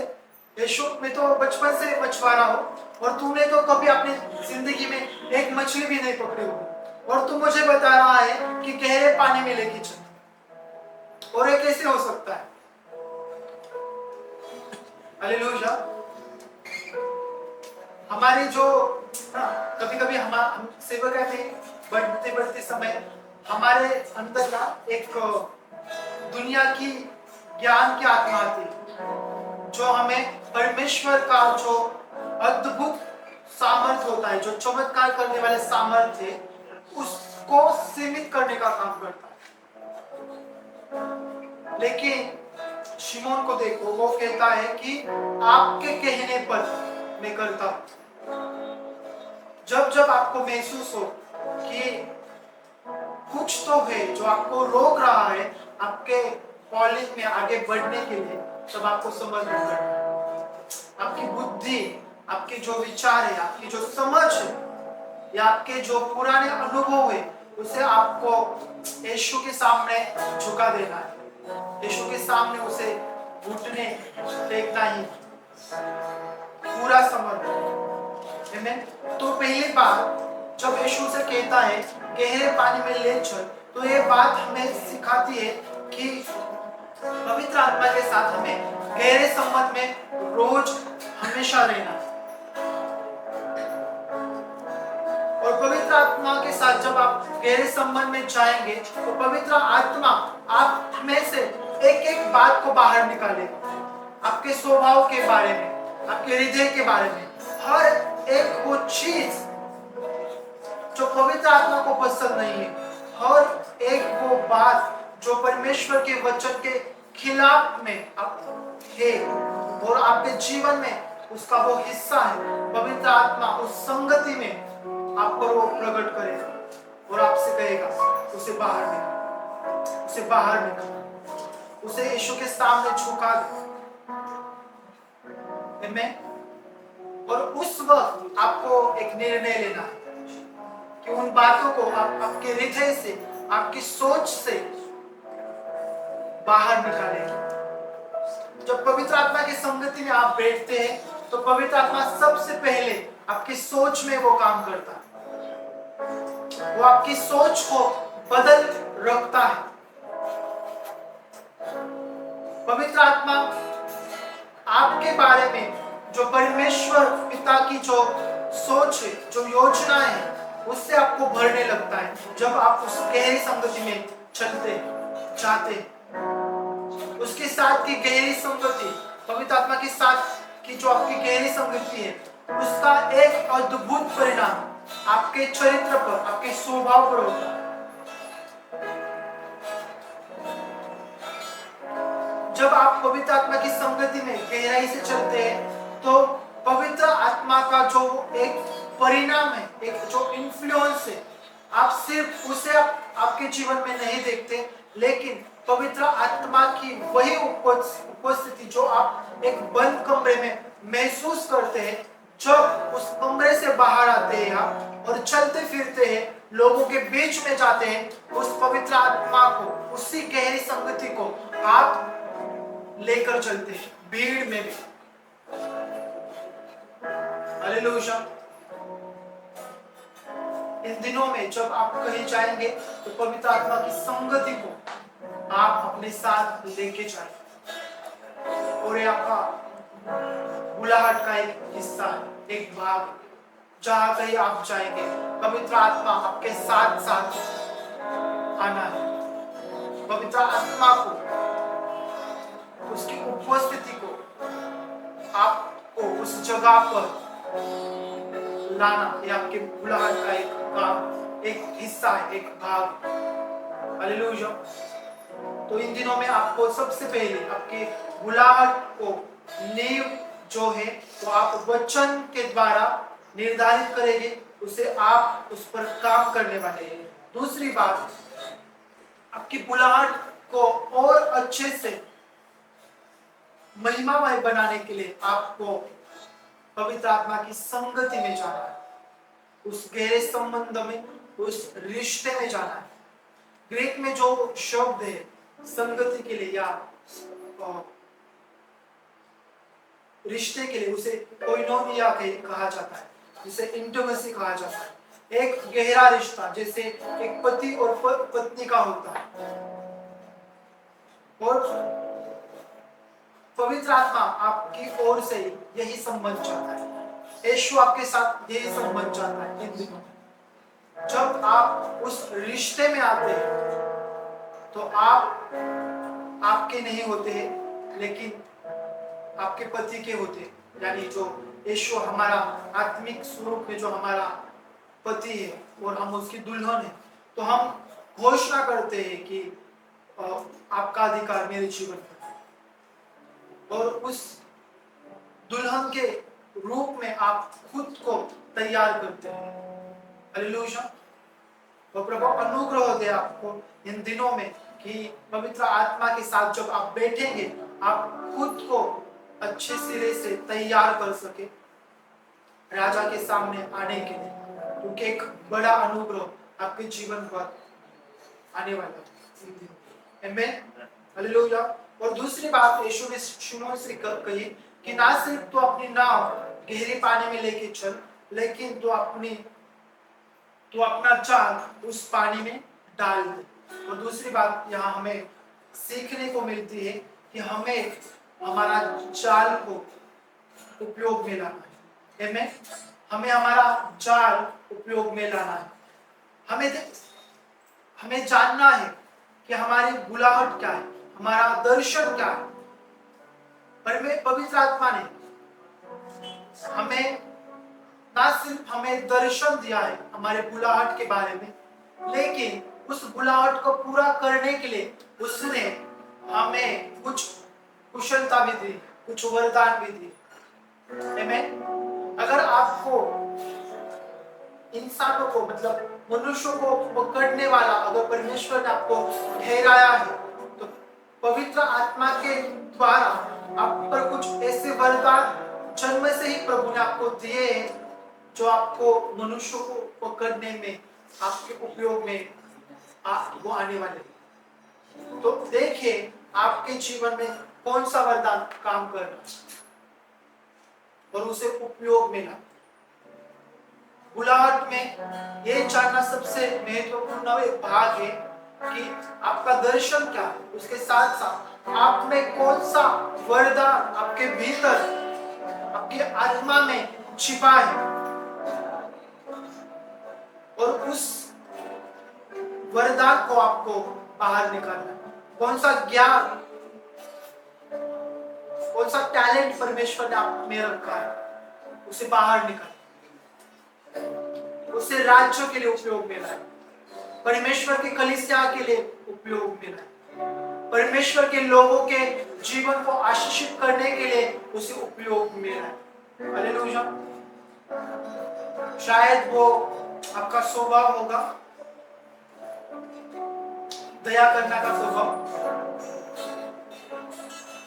यीशु मैं तो बचपन से मछुआरा हूं और तूने तो कभी अपनी जिंदगी में एक मछली भी नहीं पकड़ी होगी और तू मुझे बता रहा है कि गहरे पानी में लेके चल। और ये कैसे हो सकता है? हालेलुया। हमारी जो कभी कभी हम सेवक में बढ़ते समय हमारे अंदर का एक दुनिया की ज्ञान की आत्मा आती है जो हमें परमेश्वर का जो अद्भुत सामर्थ्य होता है, जो चमत्कार करने वाले सामर्थ्य है, उसको सीमित करने का काम करता है। लेकिन शिमोन को देखो, वो कहता है कि आपके कहने पर मैं करता हूं। जब आपको महसूस हो कि कुछ तो है जो आपको रोक रहा है आपके कॉलेज में आगे बढ़ने के लिए, तब आपको समझना पड़ेगा। आपकी बुद्धि, आपके जो विचार है, आपकी जो समझ है, या आपके जो पुराने अनुभव है, उसे आपको यीशु के सामने झुका देना है। यीशु के सामने उसे घुटने टेकना ही पूरा समर्पण। आमीन। तो पहली बात जब यीशु से कहता है गहरे पानी में ले चल, तो ये बात हमें सिखाती है कि पवित्र आत्मा के साथ हमें गहरे संबंध में रोज हमेशा रहना। और पवित्र आत्मा के साथ जब आप गहरे संबंध में जाएंगे तो पवित्र आत्मा आप में से एक एक बात को बाहर निकालेगा, आपके स्वभाव के बारे में, आपके हृदय के बारे में, हर एक वो चीज जो पवित्र आत्मा को पसंद नहीं है, हर एक वो बात जो परमेश्वर के वचन के खिलाफ में है और आपके जीवन में उसका वो हिस्सा है, पवित्र आत्मा उस संगति में आप पर वो प्रकट करेगा और आपसे कहेगा उसे बाहर निकाल, उसे बाहर निकाल, उसे यीशु के सामने झुका दे। आमीन। और उस वक्त आपको एक निर्णय लेना है कि उन बातों को आप आपके हृदय से, आपकी सोच से बाहर निकालेंगे। जब पवित्र आत्मा की संगति में आप बैठते हैं तो पवित्र आत्मा सबसे पहले आपकी सोच में वो काम करता है, वो आपकी सोच को बदल रखता है। पवित्र आत्मा आपके बारे में जो परमेश्वर पिता की जो सोच है, जो योजना है, उससे आपको भरने लगता है जब आप उस गहरी संगति में चलते जाते। उसके साथ की गहरी संगति, पवित्र आत्मा के साथ की जो आपकी गहरी संगति है, उसका एक अद्भुत परिणाम आपके चरित्र पर, आपके स्वभाव पर होता है। जब आप पवित्र आत्मा की संगति में गहराई से चलते हैं तो पवित्र आत्मा का जो एक परिणाम है, एक जो इन्फ्लुएंस है, आप सिर्फ उसे आपके जीवन में नहीं देखते, लेकिन पवित्र आत्मा की वही उपस्थिति जो आप एक बंद कमरे में महसूस करते हैं, जब उस कमरे से बाहर आते हैं आप और चलते फिरते हैं, लोगों के बीच में जाते हैं, उस पवित्र आत्मा को, उसी गहरी संगति को आप लेकर चलते हैं भीड़ में भी। हालेलुया। इन दिनों में जब आप कहीं जाएंगे तो पवित्र आत्मा की संगति को आप अपने साथ लेके जाएं, और ये आपका बुलाहट का एक हिस्सा है, एक भाग। जहां कहीं आप जाएंगे पवित्र आत्मा आपके साथ साथ आना है। पवित्र आत्मा को, उसकी उपस्थिति को आपको उस जगह पर लाना, ये आपके बुलाहट का एक काम, एक हिस्सा है, एक भाग। हालेलुया। तो इन दिनों में आपको सबसे पहले आपके बुलाहट को नींव जो है वो आप वचन के द्वारा निर्धारित करेंगे, उसे आप उस पर काम करने वाले हैं। दूसरी बात, आपकी बुलाहट को और अच्छे से महिमामय बनाने के लिए आपको पवित्र आत्मा की संगति में जाना है, उस गहरे संबंध में, उस रिश्ते में जाना है। ग्रीक में जो शब्द है संगति के लिए या रिश्ते के लिए, उसे कोइनोनिया कहा जाता है, जिसे इंटिमेसी कहा जाता है। एक गहरा रिश्ता जैसे एक पति और पत्नी का होता है, और पवित्र आत्मा आपकी ओर से यही संबंध चाहता है। यीशु आपके साथ यही संबंध चाहता है। इन दिनों जब आप उस रिश्ते में आते हैं तो आप आपके नहीं होते हैं, लेकिन आपके पति के होते हैं। यानी जो यीशु हमारा आत्मिक स्वरूप में जो हमारा पति है और हम उसकी दुल्हन है, तो हम घोषणा करते हैं कि आपका अधिकार मेरे जीवन पर, और उस दुल्हन के रूप में आप खुद को तैयार करते हैं। हालेलुया। और प्रभु अनुग्रह दे आपको इन दिनों में कि पवित्र आत्मा के साथ जब आप बैठेंगे, आप खुद को अच्छे सिरे से तैयार कर सके राजा के सामने आने के लिए, क्योंकि एक बड़ा अनुग्रह आपके जीवन पर आने वाला है। आमीन। हालेलुया। और दूसरी बात यीशु ने शिमोन से कही कि ना सिर्फ तो अपनी नाव गहरे पानी में लेके चल, लेकिन तो अपना जाल उस पानी में डाल दे। और दूसरी बात यहाँ हमें सीखने को मिलती है कि हमें हमारा जाल को उपयोग में लाना है। आमीन। हमें हमारा जाल उपयोग में लाना है। हमें जानना है कि हमारी बुलाहट क्या है, हमारा दर्शन क्या है। पवित्र आत्मा ने हमें ना सिर्फ हमें दर्शन दिया है हमारे बुलाहट के बारे में, लेकिन उस बुलाहट को पूरा करने के लिए उसने हमें कुछ कुशलता भी दी, कुछ वरदान भी दी। आमीन। अगर आपको इंसानों को, मतलब मनुष्यों को पकड़ने वाला अगर परमेश्वर ने आपको ठहराया है, तो पवित्र आत्मा के द्वारा आप पर कुछ ऐसे वरदान जन्म से ही प्रभु ने आपको दिए हैं जो आपको मनुष्यों को पकड़ने में, आपके उपयोग में वो आने वाले। तो देखिए आपके जीवन में कौन सा वरदान काम कर रहा है और उसे उपयोग में ला। बुलाहट में ये जानना सबसे महत्वपूर्ण एक भाग है कि आपका दर्शन क्या है, उसके साथ साथ आप में कौन सा वरदान आपके भीतर, आपकी आत्मा में छिपा है, और उस वरदान को आपको बाहर निकालना है। कौन सा ज्ञान, कौन सा टैलेंट परमेश्वर ने आप में रखा है, उसे बाहर निकाल, उसे राज्य के लिए उपयोग में लाए, परमेश्वर की कलीसिया के लिए उपयोग में लाए, परमेश्वर के लोगों के जीवन को आशीषित करने के लिए उसे उपयोग में लाए। हालेलुया। शायद वो आपका स्वभाव होगा, दया करने का स्वभाव,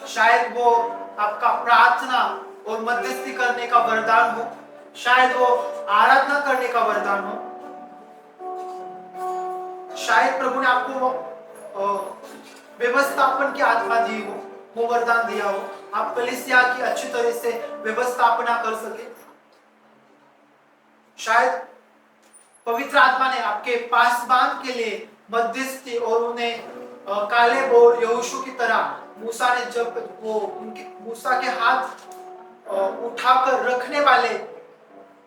शायद वो आपका प्रार्थना और मध्यस्थी करने का वरदान हो, शायद वो आराधना करने का वरदान हो, शायद प्रभु ने आपको व्यवस्थापन की आत्मा दी हो, वो वरदान दिया हो, आप कलीसिया की अच्छी तरह से व्यवस्थापना कर सके। शायद पवित्र आत्मा ने आपके पासबान के लिए मध्यस्थी और उन्हें कालेब और यहोशू की तरह मूसा ने जब वो उनके मूसा के हाथ उठाकर रखने वाले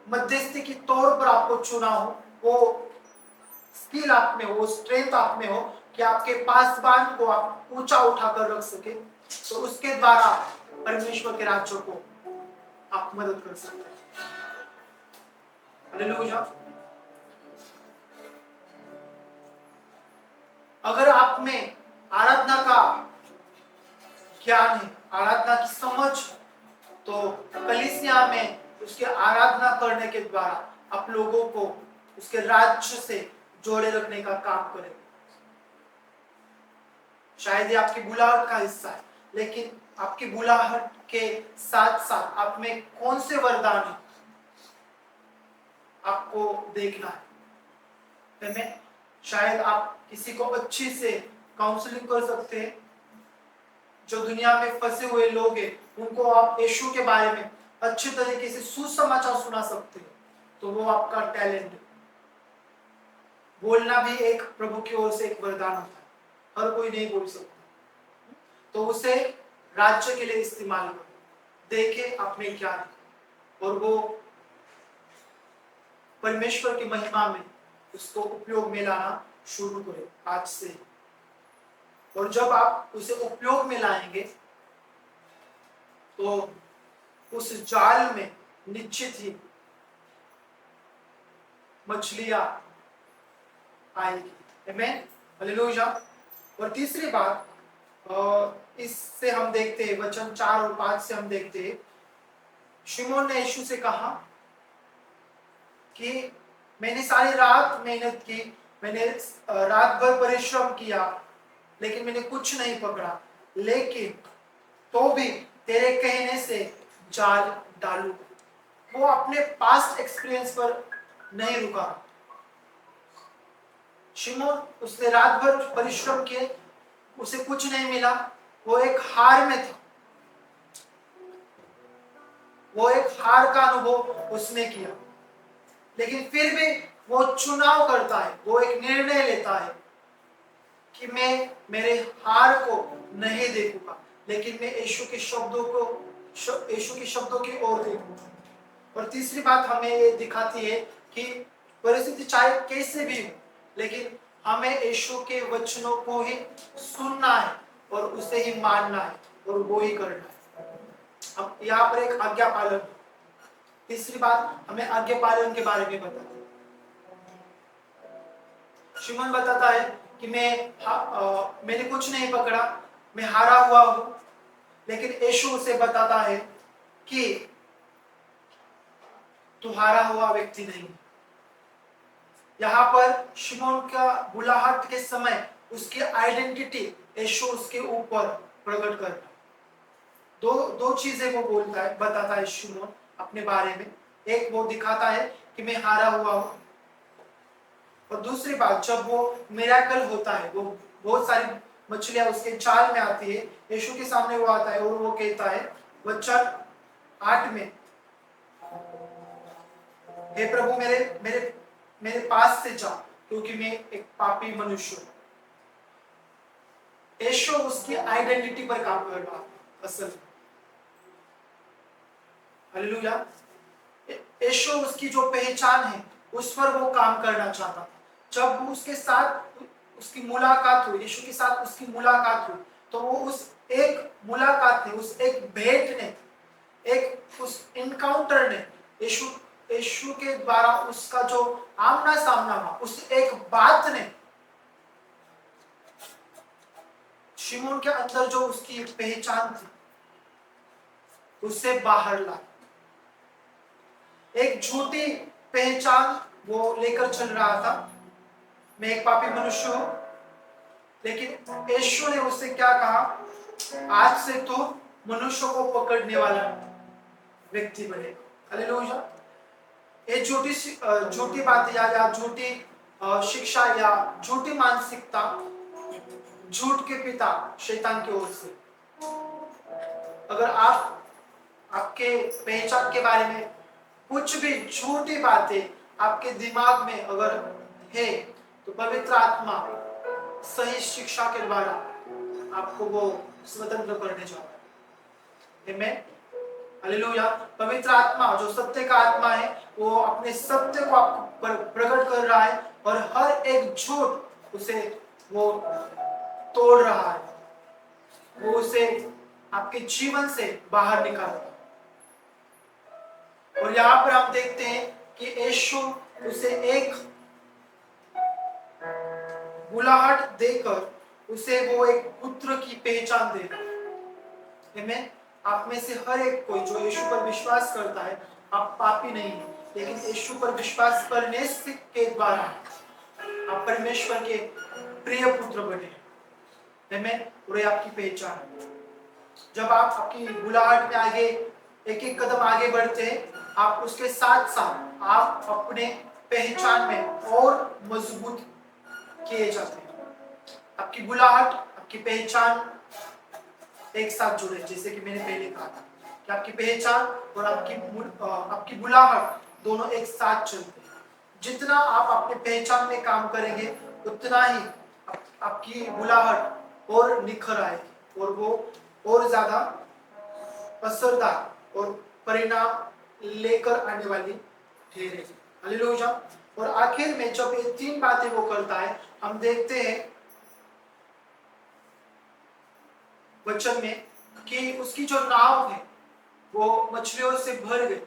मध्यस्थी की तौर पर आपको चुना हो, वो स्किल आप में हो, वो स्ट्रेंथ आप में हो कि आपके पासबान को आप ऊंचा उठाकर रख सके, तो उसके द्वारा परमेश्वर के राज्य को आप मदद कर सकते हैं। हालेलुया। अगर आप में आराधना का ज्ञान है, आराधना की समझ, तो कलीसिया में उसके आराधना करने के द्वारा आप लोगों को उसके राज्य से जोड़े रखने का काम करें। शायद ये आपकी बुलाहट का हिस्सा है, लेकिन आपकी बुलाहट के साथ साथ आप में कौन से वरदान है आपको देखना है। शायद आप किसी को अच्छी से काउंसलिंग कर सकते हैं, जो दुनिया में फंसे हुए लोग हैं उनको आप यीशु के बारे में अच्छी तरीके से सुसमाचार सुना सकते हैं, तो वो आपका टैलेंट है। बोलना भी एक प्रभु की ओर से एक वरदान होता है, हर कोई नहीं बोल सकता, तो उसे राज्य के लिए इस्तेमाल करो, देखे आप में क्या है, और वो परमेश्वर की महिमा में उसको उपयोग में लाना शुरू करें आज से। और जब आप उसे उपयोग में लाएंगे तो उस जाल में निश्चित ही मछलियां आएगी। आमीन, हालेलुया। और तीसरी बात, इससे हम देखते हैं वचन 4 और 5 से हम देखते हैं, शिमोन ने यीशु से कहा कि मैंने सारी रात मेहनत की, मैंने रात भर परिश्रम किया, लेकिन मैंने कुछ नहीं पकड़ा, लेकिन तो भी तेरे कहने से जाल डालू। वो अपने पास्ट एक्सपीरियंस पर नहीं रुका। शिमोन, उसने रात भर परिश्रम किए, उसे कुछ नहीं मिला, वो एक हार में था, वो एक हार का अनुभव उसने किया, लेकिन फिर भी वो चुनाव करता है, वो एक निर्णय लेता है कि मैं मेरे हार को नहीं देखूंगा, लेकिन मैं यीशु के शब्दों की ओर देखूंगा। और तीसरी बात हमें ये दिखाती है कि परिस्थिति चाहे कैसे भी हो, लेकिन हमें यीशु के वचनों को ही सुनना है और उसे ही मानना है और वो ही करना है। हम यहाँ पर एक आज्ञा पालन, तीसरी बात हमें आज्ञा पालन के बारे में बताते हैं। शिमोन बताता है कि मैंने कुछ नहीं पकड़ा, मैं हारा हुआ हूं, लेकिन यीशु उसे बताता है कि तू हारा हुआ व्यक्ति नहीं। यहाँ पर शिमोन का बुलाहट के समय उसकी आइडेंटिटी यीशु उसके ऊपर प्रकट करता है। दो चीजें वो बोलता है, बताता है शिमोन अपने बारे में। एक, वो दिखाता है कि मैं हारा हुआ हूं, और दूसरी बात, जब वो मिरेकल होता है, वो बहुत सारी मछलियां उसके जाल में आती है, यीशु के सामने वो आता है और वो कहता है वचन 8 में, हे प्रभु मेरे पास से जा, क्योंकि मैं एक पापी मनुष्य हूं। यीशु उसकी आइडेंटिटी पर काम कर रहा है असल में। हालेलुया। यीशु उसकी जो पहचान है उस पर वो काम करना चाहता था। जब वो उसके साथ उसकी मुलाकात हुई, यीशु के साथ उसकी मुलाकात हुई, तो वो उस एक मुलाकात ने, उस एक भेंट ने, एक उस इनकाउंटर ने, यीशु यीशु के द्वारा उसका जो आमना सामना हुआ, उस एक बात ने शिमोन के अंदर जो उसकी पहचान थी उससे बाहर ला। एक झूठी पहचान वो लेकर चल रहा था, मैं एक पापी मनुष्य हूं, लेकिन यीशु ने उससे क्या कहा, आज से तो मनुष्यों को पकड़ने वाला व्यक्ति बनेगा। हालेलुया। ये झूठी बात या झूठी शिक्षा या झूठी मानसिकता झूठ के पिता शैतान की ओर से। अगर आप आपके पहचान के बारे में कुछ भी झूठी बातें आपके दिमाग में अगर है, तो पवित्र आत्मा सही शिक्षा के द्वारा आपको वो स्वतंत्र करने जा रहा है। आमीन। हालेलुया। पवित्र आत्मा जो सत्य का आत्मा है, वो अपने सत्य को आपको प्रकट कर रहा है और हर एक झूठ उसे वो तोड़ रहा है, वो उसे आपके जीवन से बाहर निकाल रहा है। और यहाँ पर आप देखते हैं कि यीशु उसे एक बुलाहट देकर उसे वो एक पुत्र की पहचान दे रहा है। आमीन। आप में से हर एक कोई जो यीशु पर विश्वास करता है, आप पापी नहीं है, लेकिन यीशु पर विश्वास करने के द्वारा आप परमेश्वर के प्रिय पुत्र बने। आमीन। और ये आपकी पहचान है। जब आप आपकी बुलाहट में आगे एक एक कदम आगे बढ़ते हैं, आप उसके साथ साथ आप अपने पहचान में और मजबूत किए जाते हैं। आपकी बुलाहट, आपकी पहचान एक साथ जुड़े, जैसे कि मैंने पहले कहा था कि आपकी पहचान और आपकी बुलाहट दोनों एक साथ चलते हैं। जितना आप अपने पहचान में काम करेंगे, उतना ही आपकी बुलाहट और निखर आएगी और वो और ज्यादा असरदार और परिणाम लेकर आने वाली ठहरेगी। हालेलुया। और आखिर में जब ये तीन बातें वो करता है, हम देखते हैं वचन में कि उसकी जो नाव है वो मछलियों से भर गई।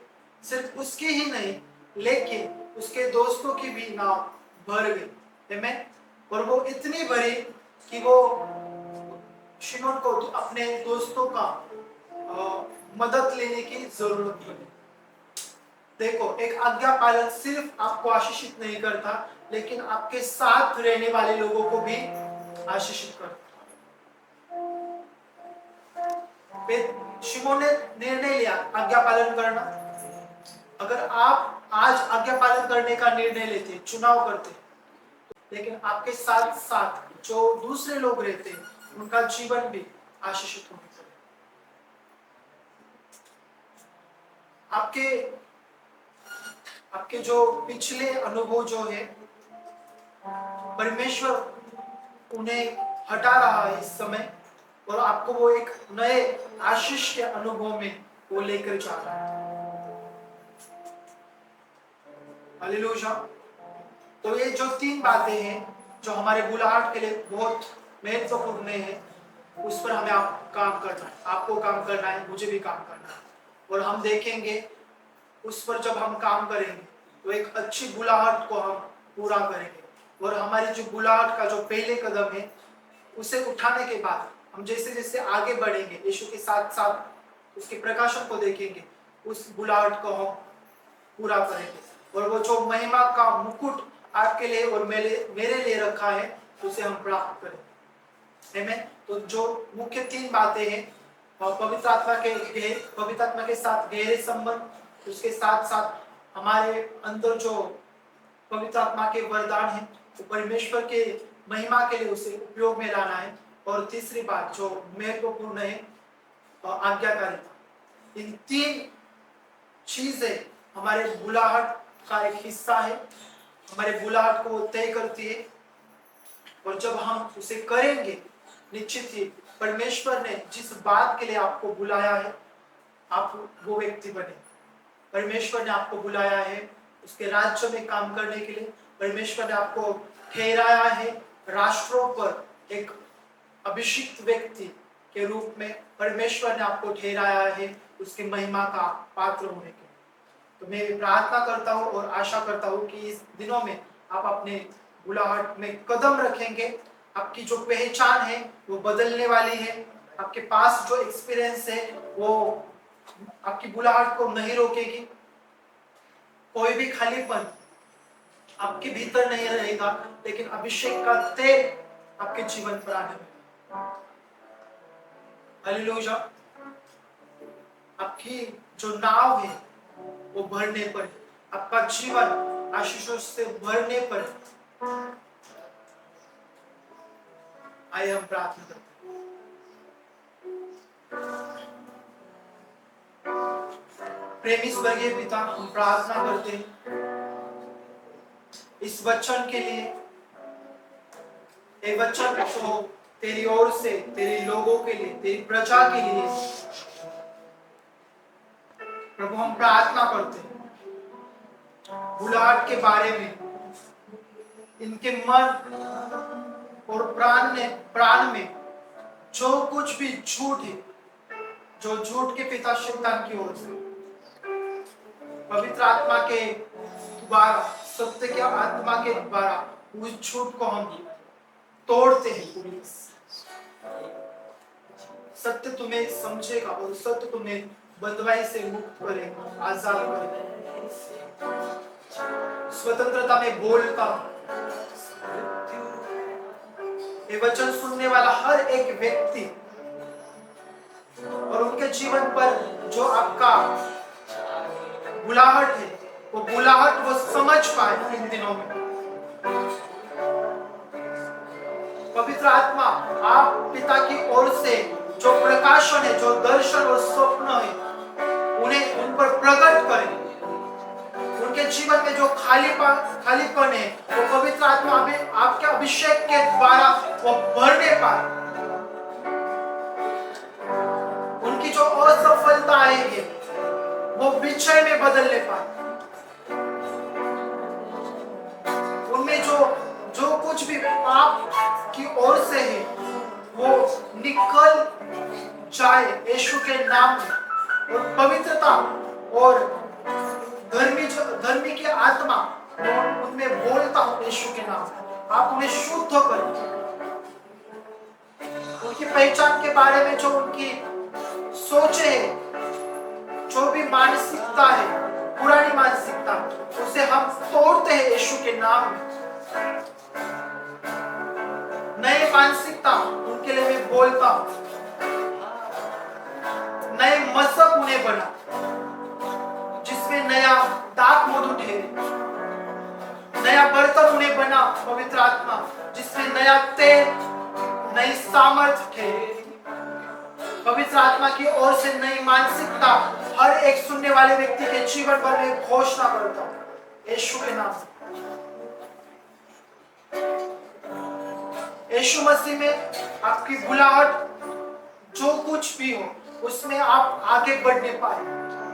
सिर्फ उसकी ही नहीं, लेकिन उसके दोस्तों की भी नाव भर गई। आमीन। और वो इतनी भरी कि वो शिमोन को अपने दोस्तों का मदद लेने की जरूरत पड़ी। देखो, एक आज्ञा पालन सिर्फ आपको आशीषित नहीं करता, लेकिन आपके साथ रहने वाले लोगों को भी आशीषित करता। शिमोन ने निर्णय लिया आज्ञा पालन करना। अगर आप आज आज्ञा पालन करने का निर्णय लेते, चुनाव करते, लेकिन आपके साथ साथ जो दूसरे लोग रहते हैं, उनका जीवन भी आशीषित होना चाहिए। आपके जो पिछले अनुभव जो है, परमेश्वर उन्हें हटा रहा है इस समय और आपको वो एक नए आशीष के अनुभव में वो लेकर जा रहा है। हालेलुया। तो ये जो तीन बातें हैं जो हमारे बुलाहट के लिए बहुत महत्वपूर्ण है, उस पर हमें काम करना है। आपको काम करना है, मुझे भी काम करना है। और हम देखेंगे उस पर जब हम काम करेंगे तो एक अच्छी बुलाहट को हम पूरा करेंगे। और हमारी जो बुलाहट का जो पहले कदम है, उसे उठाने के बाद हम जैसे जैसे आगे बढ़ेंगे, यीशु के साथ साथ उसके प्रकाशन को देखेंगे, उस बुलाहट को हम पूरा करेंगे। और वो जो महिमा का मुकुट आपके लिए और मेरे लिए रखा है, उसे हम प्राप्त करेंगे। आमीन। तो जो मुख्य तीन बातें हैं, पवित्र आत्मा के साथ गहरे संबंध, उसके साथ साथ हमारे अंदर जो पवित्र आत्मा के वरदान है, वो परमेश्वर के महिमा के लिए उसे उपयोग में लाना है। और तीसरी बात जो महत्वपूर्ण है, आज्ञाकारिता। इन तीन चीजें हमारे बुलाहट का एक हिस्सा है, हमारे बुलाहट को तय करती है। और जब हम उसे करेंगे निश्चित ही परमेश्वर ने जिस बात के लिए आपको बुलाया है, आप वो व्यक्ति बने। परमेश्वर ने आपको बुलाया है उसके राज्य में काम करने के लिए। परमेश्वर ने आपको ठहराया है राष्ट्रों पर एक अभिषिक्त व्यक्ति के रूप में। परमेश्वर ने आपको ठहराया है उसकी महिमा का पात्र होने के लिए। तो मैं प्रार्थना करता हूँ और आशा करता हूँ कि इस दिनों में आप अपने बुलाहट में कदम रखेंगे। आपकी जो पहचान है वो बदलने वाली है। आपके पास जो एक्सपीरियंस है वो आपकी बुलाहट को नहीं रोकेगी। कोई भी खालीपन आपके भीतर नहीं रहेगा, लेकिन अभिषेक का तेल आपके जीवन पर आने लगेगा। हालेलुया। आपकी जो नाव है वो भरने पर, आपका जीवन आशीषों से भरने पर। आइए हम प्रार्थना करते हैं। प्रेमी स्वर्गीय पिता, हम प्रार्थना करते हैं इस वचन के लिए। ये वचन जो तेरी ओर से तेरे लोगों के लिए, तेरी प्रजा के लिए, प्रभु हम प्रार्थना करते हैं बुलाहट के बारे में, इनके मन और प्राण में जो कुछ भी झूठ है, जो झूठ के पिता शैतान की ओर से, पवित्र आत्मा के द्वारा, सत्य के आत्मा के द्वारा उस झूठ को हम तोड़ते हैं। सत्य तुम्हें समझेगा और सत्य तुम्हें बंधुआई से मुक्त करेगा, आजाद करेगा। स्वतंत्रता में बोलता ये वचन सुनने वाला हर एक व्यक्ति और उनके जीवन पर जो आपका बुलाहट है, वो बुलाहट वो समझ पाए इन दिनों में। पवित्र आत्मा, आप पिता की ओर से जो प्रकाशन है, जो दर्शन और स्वप्न है, उन्हें उन पर प्रकट करें। उनके जीवन में जो खालीपन है, वो पवित्र आत्मा आपके अभिषेक के द्वारा वो भरने पाए। उनकी जो असफलता आएगी वो विजय में बदलने पाए। उनमें जो कुछ भी पाप की ओर से है वो निकल जाए यीशु के नाम में। और पवित्रता और धर्मी की आत्मा उनमें बोलता हूं यीशु के नाम में। आप उन्हें शुद्ध करें। उनकी पहचान के बारे में जो उनकी सोचे है, जो भी मानसिकता है, पुरानी मानसिकता, उसे हम तोड़ते हैं यीशु के नाम में। नए मानसिकता उनके लिए मैं बोलता हूं। नए मजहब उन्हें बना जिसमें नया दाग मधु ठहरे। नया बर्तन उन्हें बना पवित्र आत्मा जिसमें नया तेल, नई सामर्थ ठहरे। पवित्र आत्मा की ओर से नई मानसिकता हर एक सुनने वाले व्यक्ति के जीवन पर मैं घोषणा करता हूं यीशु के नाम से। यीशु मसीह में आपकी बुलाहट जो कुछ भी हो उसमें आप आगे बढ़ने पाए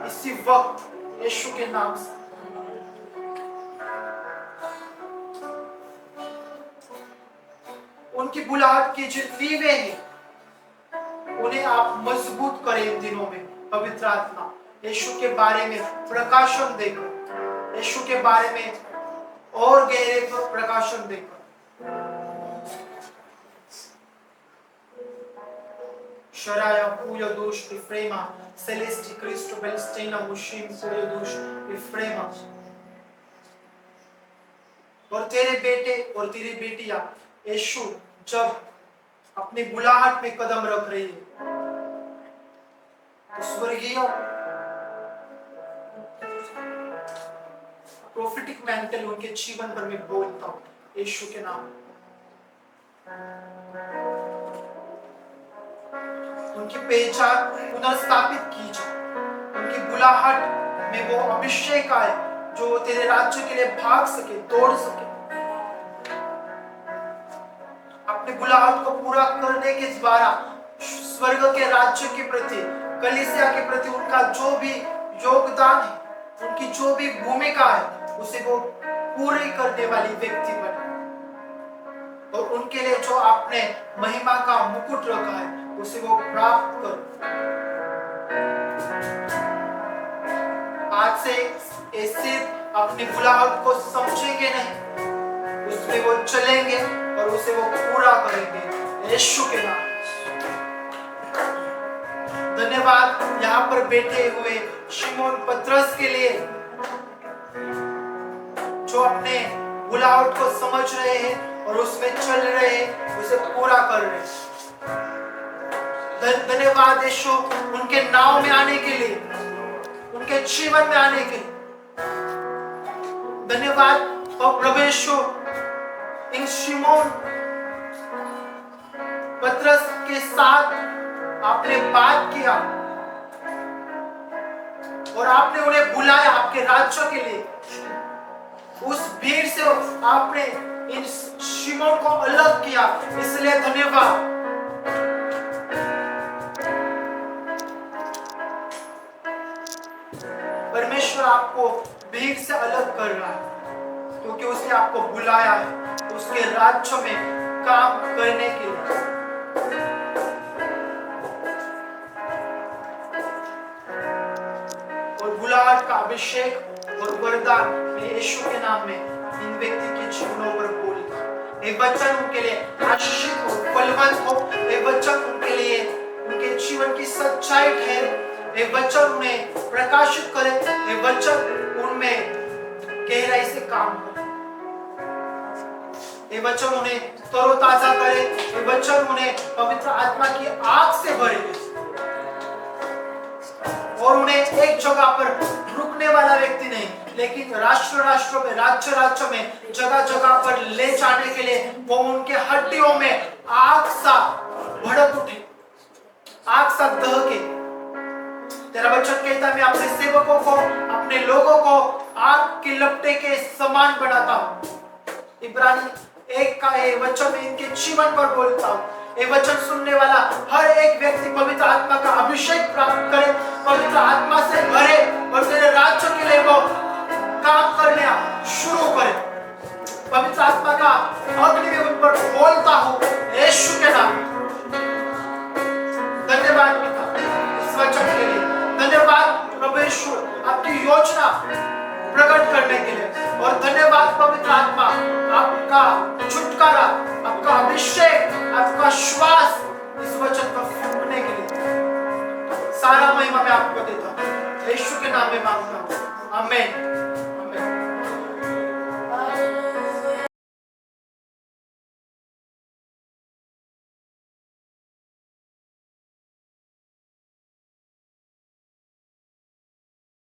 इसी वक्त यीशु के नाम से। उनकी बुलाहट की जो नींवें हैं उन्हें आप मजबूत करें इन दिनों में। पवित्र आत्मा यीशु के बारे में प्रकाशन देकर, यीशु के बारे में और गहरे प्रकाशन देकर। Sharaja Puja Dush Ifrema, Celesti Cristo Belstena Mushim Puja Dush Ifrema। और तेरे बेटे और तेरी बेटियां यीशु जब अपनी बुलाहट में कदम रख रही है तो स्वर्गीय प्रोफेटिक मैंटल उनके जीवन पर मैं बोलता हूं यीशु के नाम। उनकी पहचान पुनर्स्थापित की जाए। उनकी बुलाहट में वो अभिषेक आए जो तेरे राज्य के लिए भाग सके, दौड़ सके। अपने बुलाहट को पूरा करने के द्वारा स्वर्ग के राज्य के प्रति, कलीसिया के प्रति उनका जो भी योगदान है, उनकी जो भी भूमिका है, उसे वो पूरी करने वाली व्यक्ति बने। और उनके लिए जो आपने महिमा का मुकुट रखा है, उसे वो प्राप्त करो। आज से ऐसे अपनी बुलाहट को समझेंगे नहीं, उसमें वो चलेंगे और उसे वो पूरा करेंगे यीशु के नाम। धन्यवाद यहाँ पर बैठे हुए शिमोन पतरस के लिए, जो अपने बुलाहट को समझ रहे हैं और उसमें चल रहे हैं, उसे पूरा कर रहे हैं। धन्यवाद यीशु उनके नाव में आने के लिए, उनके जीवन में आने के लिए। धन्यवाद और प्रभु यीशु इन शिमोन पतरस के साथ आपने बात किया और आपने उन्हें बुलाया आपके राज्य के लिए। उस भीड़ से आपने इन शिमोन को अलग किया, इसलिए धन्यवाद। परमेश्वर आपको भीड़ से अलग कर रहा है, क्योंकि उसने आपको बुलाया है उसके राज्य में काम करने के लिए। और बुलाहट का अभिषेक और वरदान मैं यीशु के नाम में इन व्यक्ति के जीवनों पर बोलता हूं। ये वचन उनके लिए आशीषित हो, फलवंत हो। ये वचन उनके लिए उनके जीवन की सच्चाई ठहरे। ये वचन उन्हें प्रकाशित करे। ये वचन उनमें गहराई से काम करे। ये वचन उन्हें तरोताजा करे। ये वचन उन्हें पवित्र आत्मा की आग से भरे और उन्हें एक जगह पर रुकने वाला व्यक्ति नहीं, लेकिन राष्ट्र राष्ट्रों में, राज्य राज्य में, जगह जगह पर ले जाने के लिए वो उनके हड्डियों में आग सा भड़क उठे, आग सा दहके। तेरा वचन कहता है मैं अपने सेवकों को, अपने लोगों को आग के लपटे के समान बनाता हूं। इब्रानी 1 का ये वचन में इनके जीवन पर बोलता हूं। ये वचन सुनने वाला हर एक व्यक्ति पवित्र आत्मा का अभिषेक प्राप्त करे, पवित्र आत्मा से भरे और तेरे राज्य के लिए वो काम करने शुरू करे। पवित्र आत्मा का अग्नि में उन पर बोलता हूं यीशु के नाम। धन्यवाद पिता इस वचन के लिए। धन्यवाद प्रभु यीशु आपकी योजना प्रकट करने के लिए। और धन्यवाद पवित्र आत्मा आपका छुटकारा, आपका अभिषेक, आपका श्वास इस वचन पर फूंकने के लिए। सारा महिमा मैं आपको देता हूं, यीशु के नाम में मांगता हूं, आमीन।